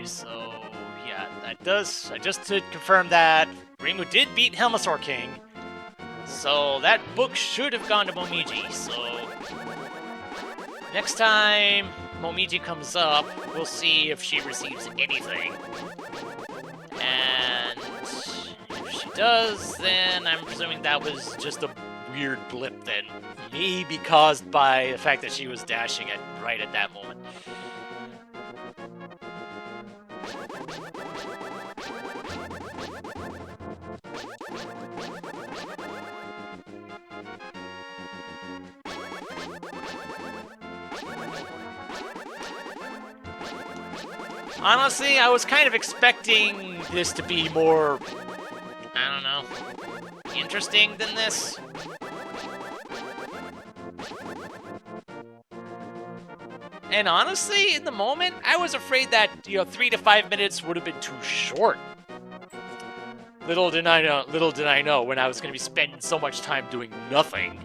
So, yeah, that does... just to confirm that, Ringu did beat Helmasaur King. So, that book should have gone to Momiji, so... next time Momiji comes up, we'll see if she receives anything. And if she does, then I'm presuming that was just a weird blip then, maybe caused by the fact that she was dashing it right at that moment. Honestly, I was kind of expecting this to be more, I don't know, interesting than this. And honestly, in the moment, I was afraid that, 3 to 5 minutes would have been too short. Little did I know when I was going to be spending so much time doing nothing.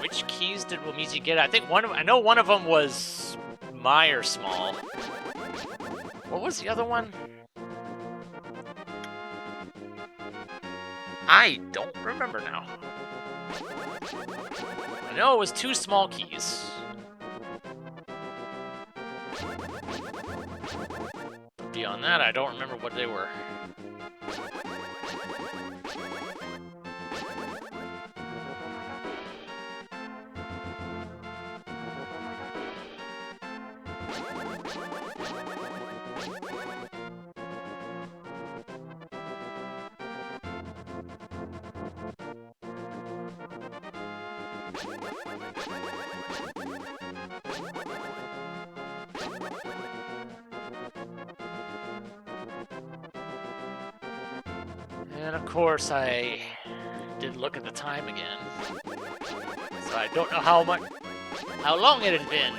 Which keys did Wamiji get? I know one of them was Meyer Small. What was the other one? I don't remember now. I know it was 2 small keys. But beyond that, I don't remember what they were. And of course, I didn't look at the time again, so I don't know how long it had been.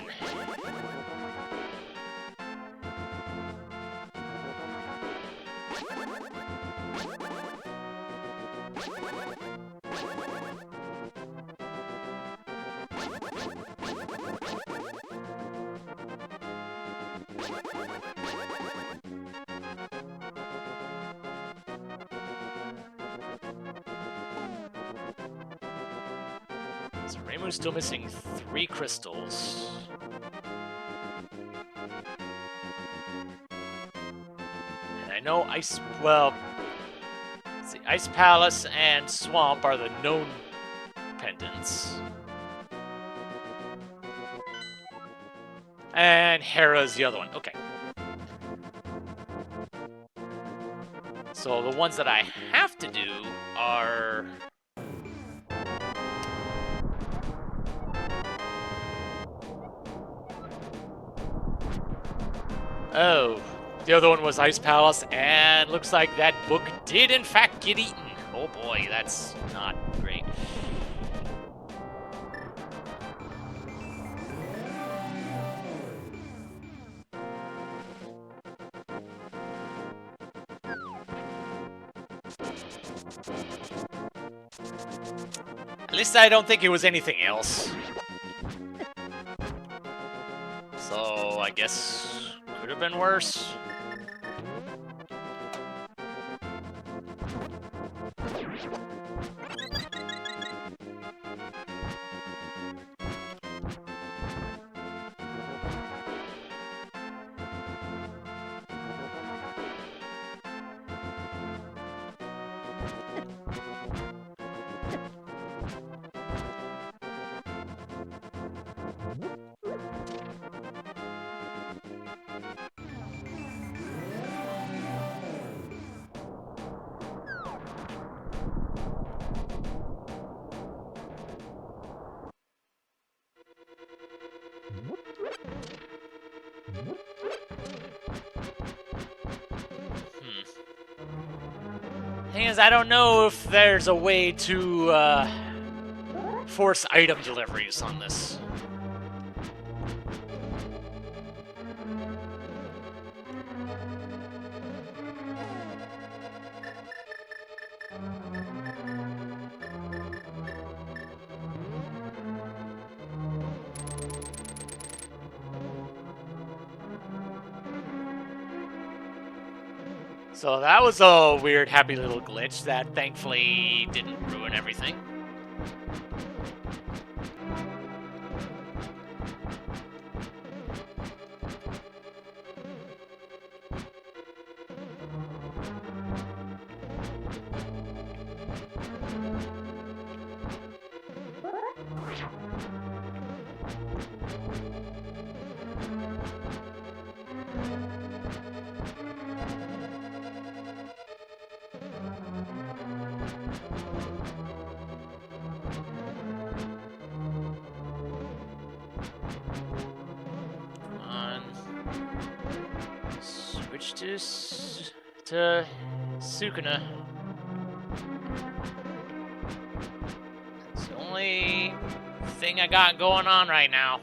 So Reimu's still missing 3 crystals. And I know Ice Palace and Swamp are the known pendants. And Hera's the other one. Okay. So the ones that I have to do are... Oh, the other one was Ice Palace, and looks like that book did in fact get eaten. Oh boy, that's not great. At least I don't think it was anything else. So, I guess could have been worse. Thing is, I don't know if there's a way to force item deliveries on this. So that was a weird, happy little glitch that thankfully didn't ruin everything. switch to Sukuna. It's the only thing I got going on right now.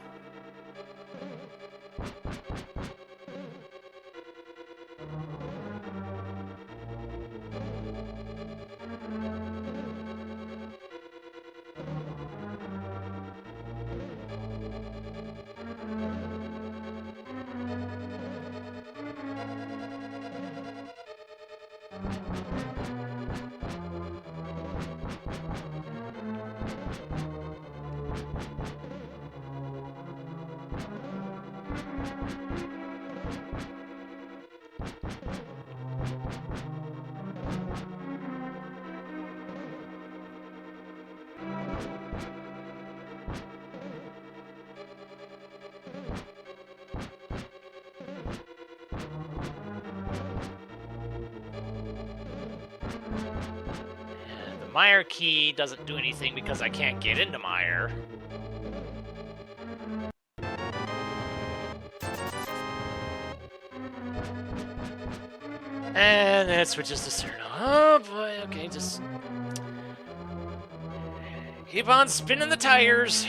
Mire key doesn't do anything because I can't get into Mire. And then it switches to Cyrano. Oh boy, okay, just keep on spinning the tires.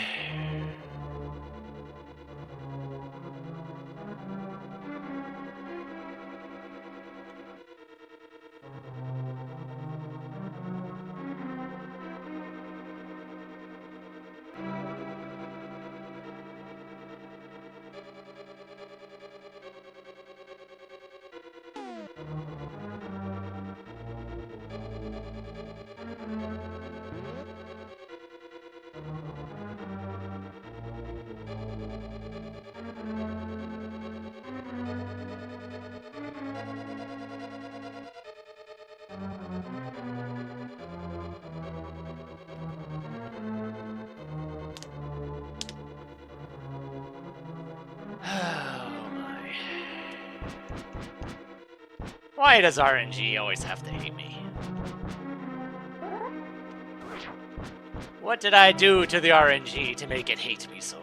Why does RNG always have to hate me? What did I do to the RNG to make it hate me so?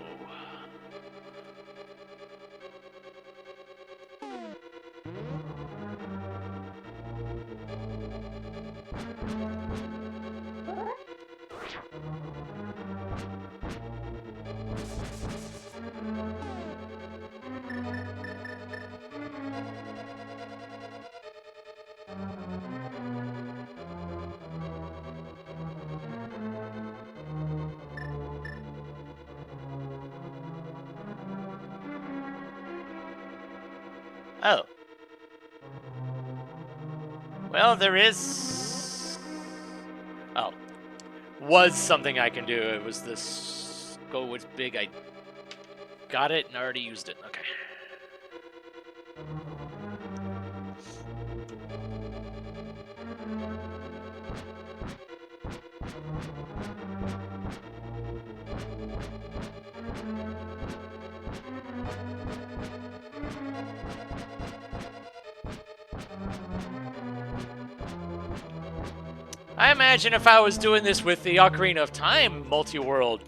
Oh. Well, there is... Oh. Was something I can do. It was this... Go with big. I got it and already used it. Okay. I imagine if I was doing this with the Ocarina of Time multi-world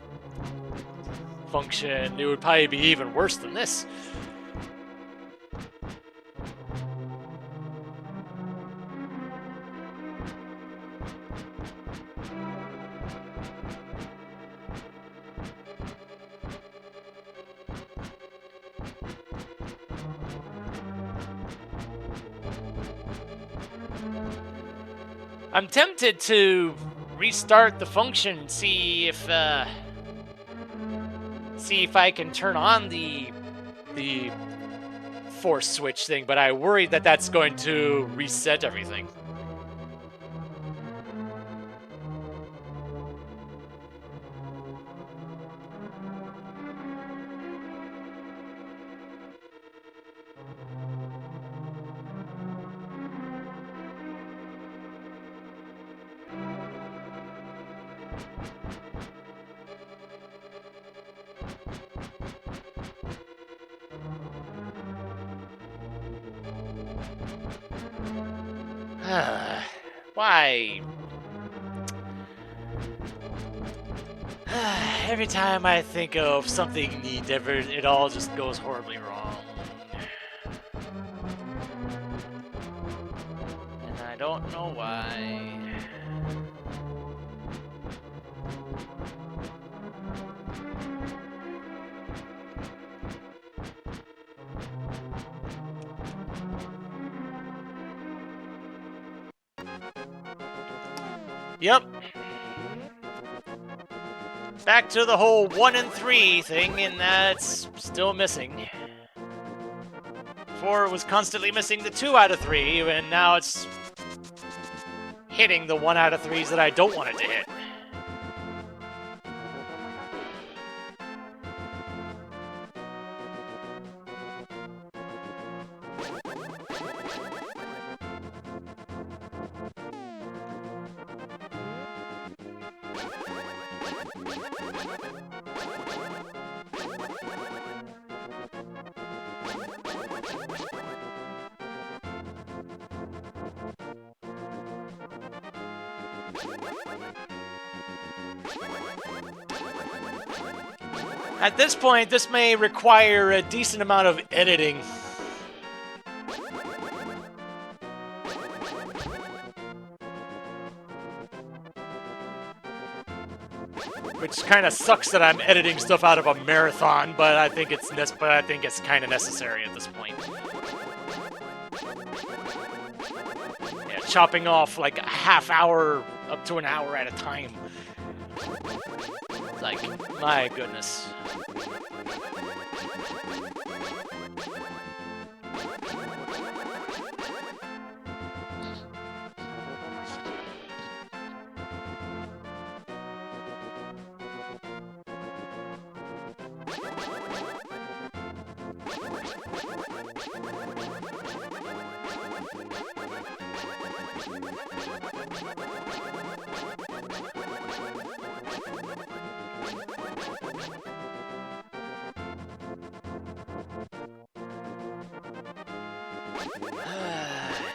function, it would probably be even worse than this. I'm tempted to restart the function, see if I can turn on the force switch thing, but I worry that that's going to reset everything. Why? Every time I think of something neat, it all just goes horribly wrong. don't know why. Yep. Back to the whole 1 and 3 thing, and that's still missing. Before it was constantly missing the 2 out of 3, and now it's hitting the 1 out of 3s that I don't want it to hit. At this point, this may require a decent amount of editing. Which kind of sucks that I'm editing stuff out of a marathon, but I think it's kind of necessary at this point. Yeah, chopping off like a half hour up to an hour at a time. Like, my goodness.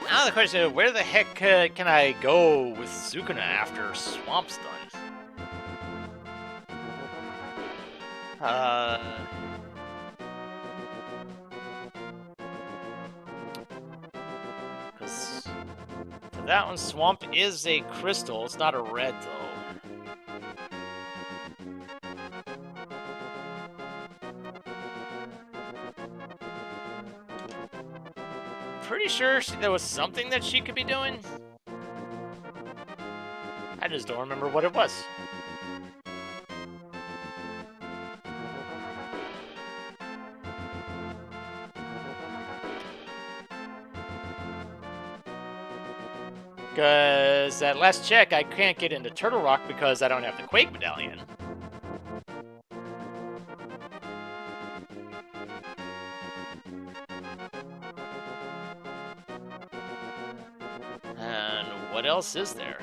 Now the question is, where the heck can I go with Sukuna after Swamp's done? Because for that one, Swamp is a crystal. It's not a red, though. Pretty sure there was something that she could be doing. I just don't remember what it was. Because at last check, I can't get into Turtle Rock because I don't have the Quake Medallion. And what else is there?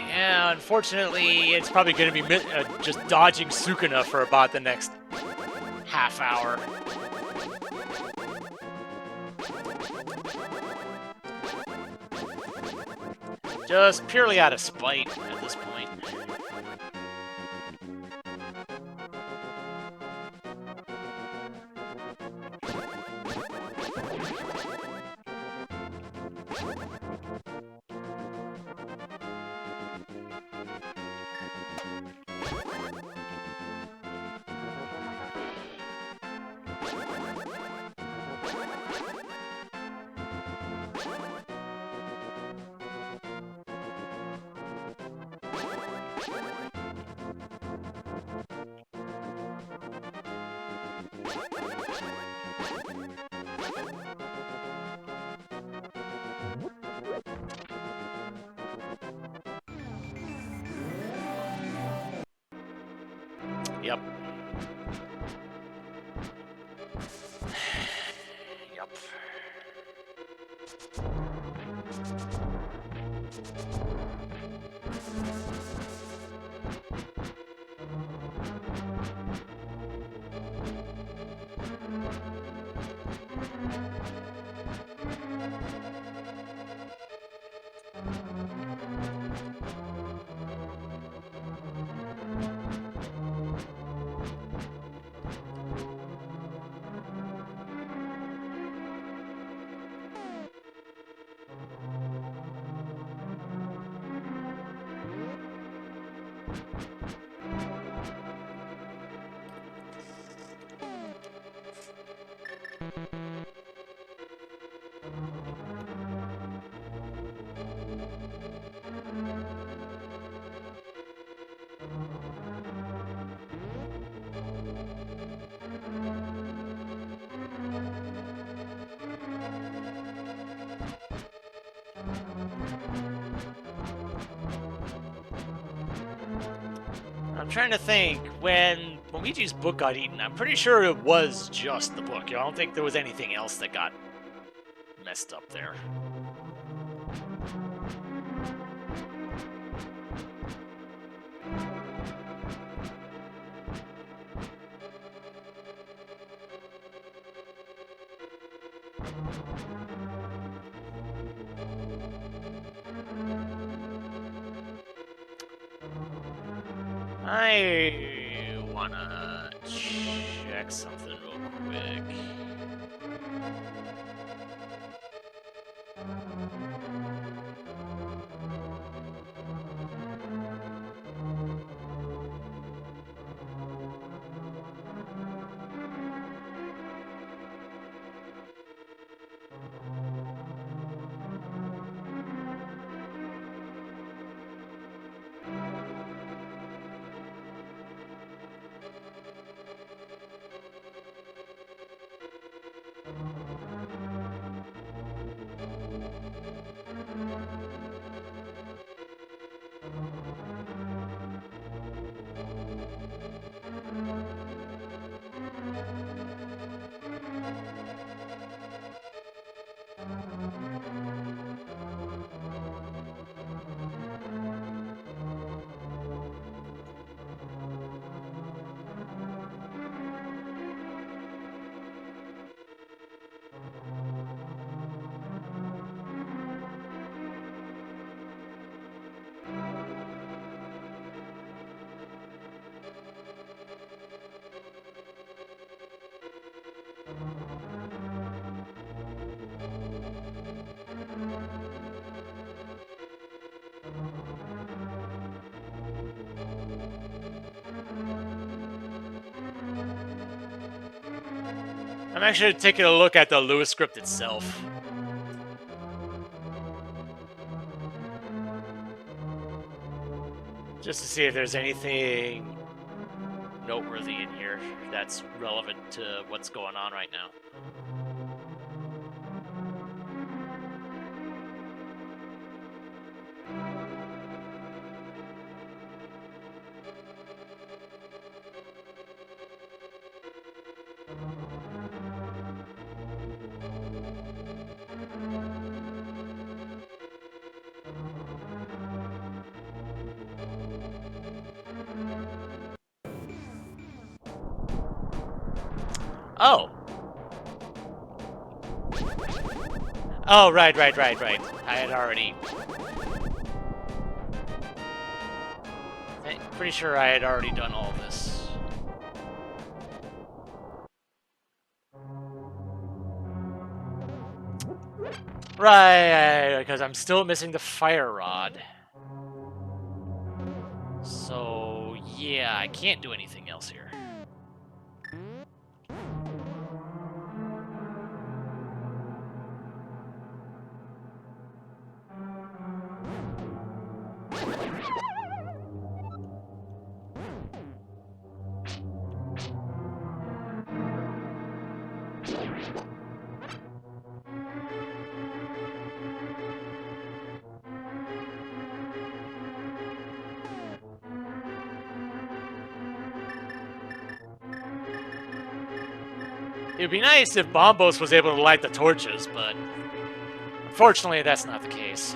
Yeah, unfortunately, it's probably going to be just dodging Sukuna for about the next half hour. Just purely out of spite at this point. Yep. Yep. I'm trying to think, when Luigi's book got eaten, I'm pretty sure it was just the book. I don't think there was anything else that got messed up there. I wanna check something real quick. I'm actually taking a look at the Lewis script itself. Just to see if there's anything noteworthy in here that's relevant to what's going on right now. Oh. Oh, right. I had already... Pretty sure I had already done all of this. Right, because I'm still missing the fire rod. So, yeah, I can't do anything else here. It'd be nice if Bombos was able to light the torches, but unfortunately that's not the case.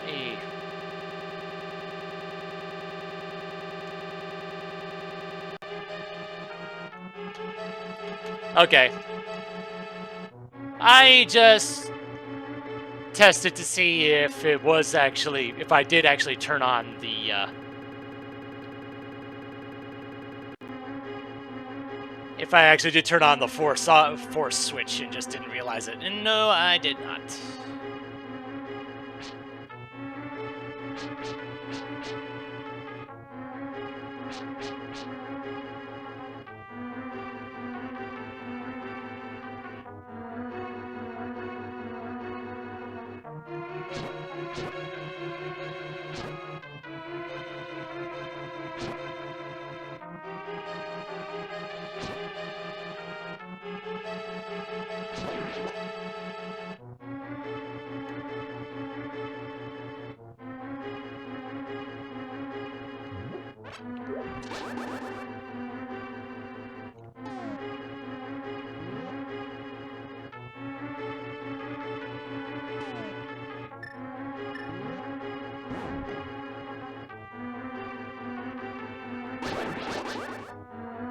Hey. Okay. I just tested to see if it was actually, if I did actually turn on the, if I actually did turn on the force switch and just didn't realize it. And no, I did not.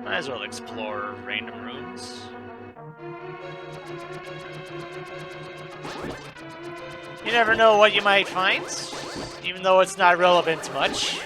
Might as well explore random rooms. You never know what you might find, even though it's not relevant much.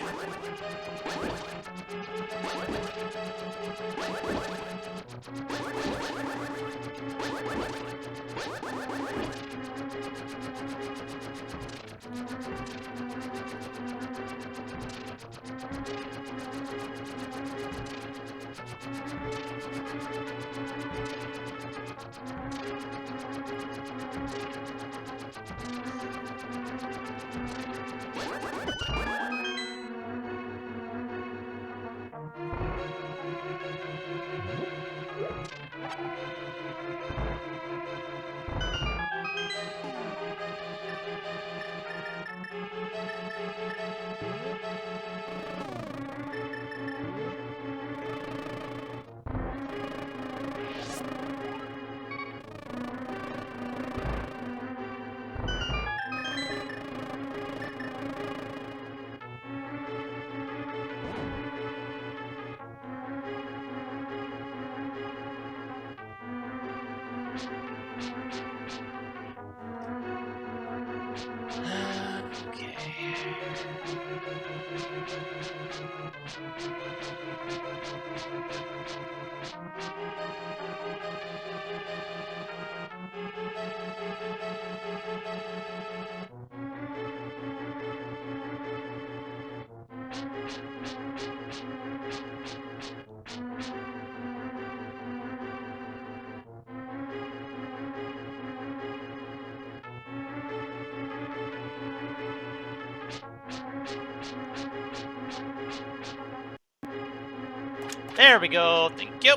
There we go, thank you.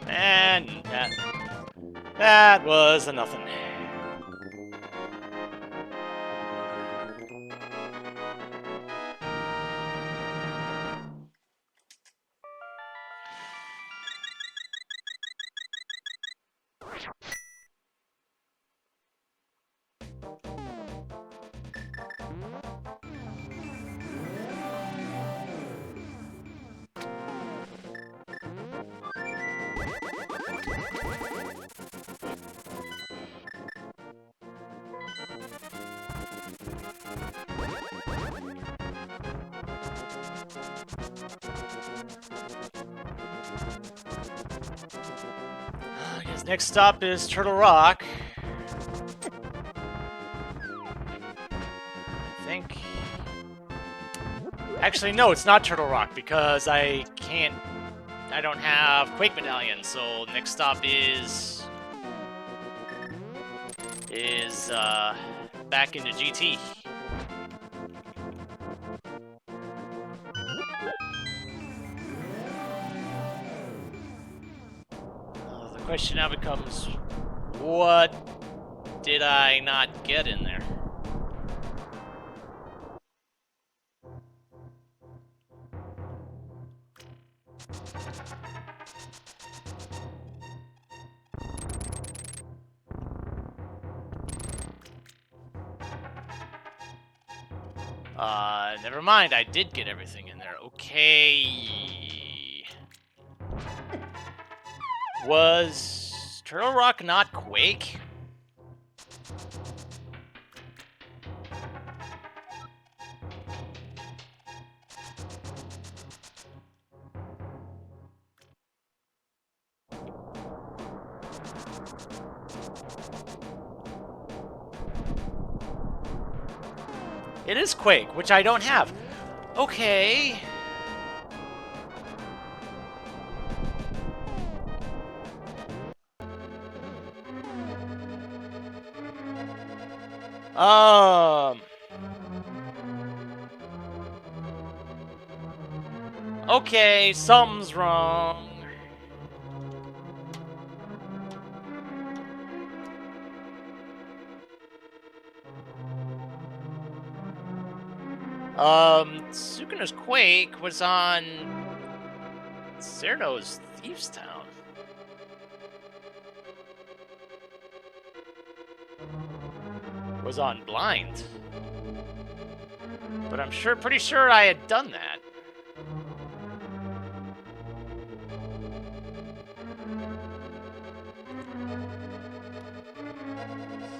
And that was a nothing. Next stop is Turtle Rock. I think. Actually, no, it's not Turtle Rock because I don't have Quake Medallion. So next stop is back into GT. The question now becomes, what did I not get in there? Never mind, I did get everything in there. Okay. Was Turtle Rock not Quake? It is Quake, which I don't have. Okay. Okay, something's wrong. Sukino's Quake was on Cyrano's Thieves Town. Was on Blind. But I'm pretty sure I had done that.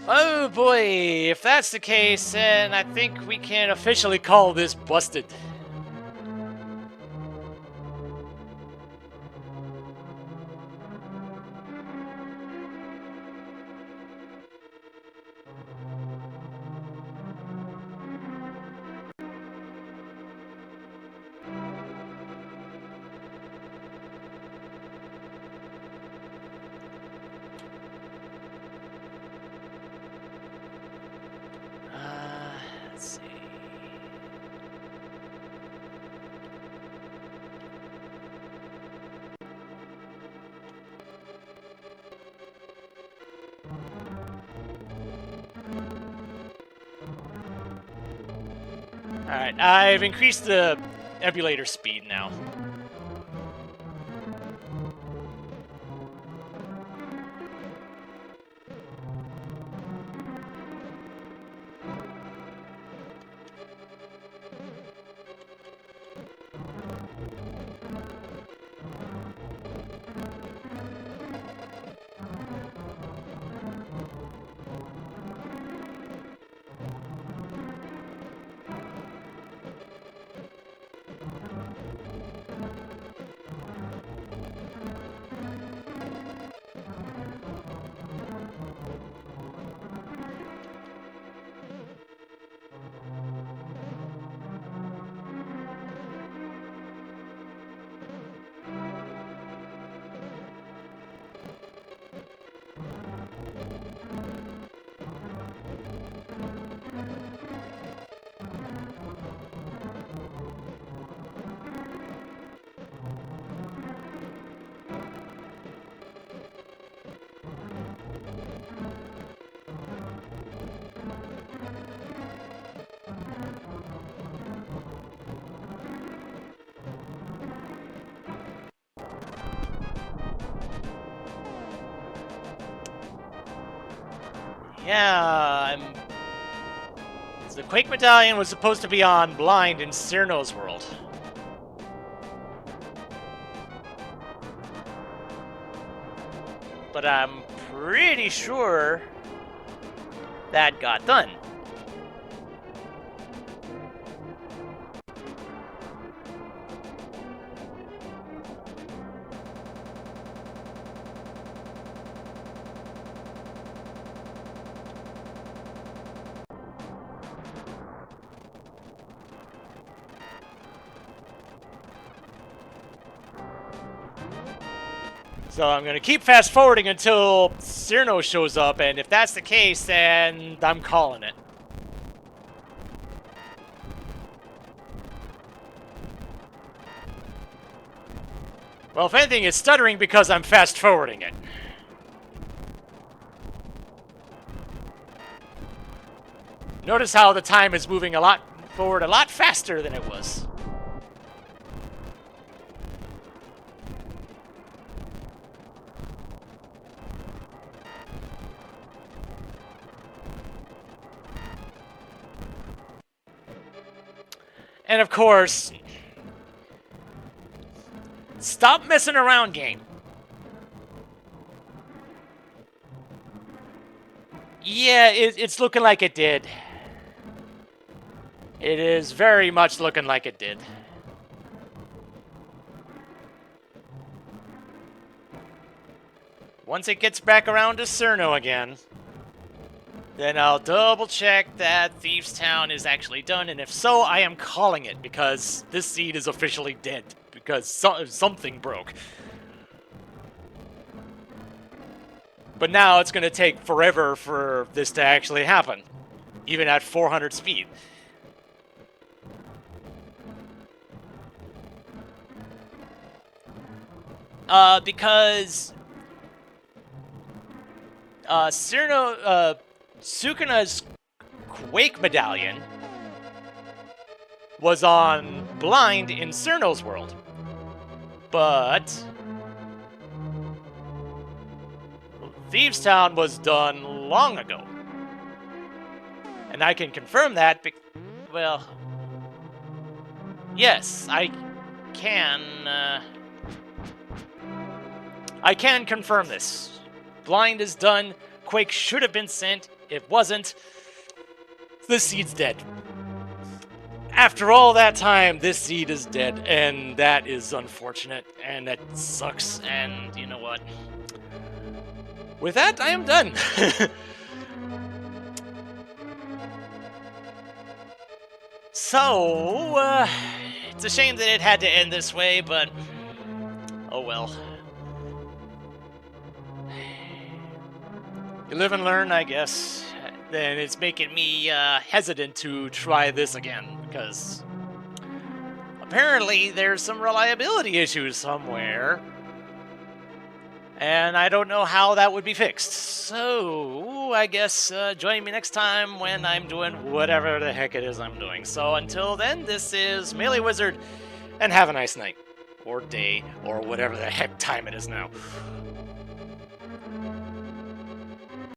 Oh boy, if that's the case, then I think we can officially call this busted. Let's see. Alright, I've increased the emulator speed now. Yeah, the Quake Medallion was supposed to be on Blind in Cyrano's world. But I'm pretty sure that got done. So I'm going to keep fast forwarding until Cyrano shows up, and if that's the case, then I'm calling it. Well, if anything, it's stuttering because I'm fast forwarding it. Notice how the time is moving forward a lot faster than it was. And of course, stop messing around, game. Yeah, it's looking like it did. It is very much looking like it did. Once it gets back around to Cyrano again, then I'll double check that Thieves Town is actually done, and if so, I am calling it, because this seed is officially dead, because something broke. But now it's going to take forever for this to actually happen, even at 400 speed. Because Sukuna's Quake Medallion was on blind in Cyrano's world, but Thieves Town was done long ago, and I can confirm that. Well, yes, I can confirm this. Blind is done. Quake should have been sent. It wasn't. This seed's dead. After all that time, this seed is dead, and that is unfortunate, and that sucks, and you know what? With that, I am done. So, it's a shame that it had to end this way, but oh well. You live and learn, I guess. Then it's making me hesitant to try this again, because apparently there's some reliability issues somewhere, and I don't know how that would be fixed. So I guess join me next time when I'm doing whatever the heck it is I'm doing. So until then, this is MeleeWizard, and have a nice night, or day, or whatever the heck time it is now.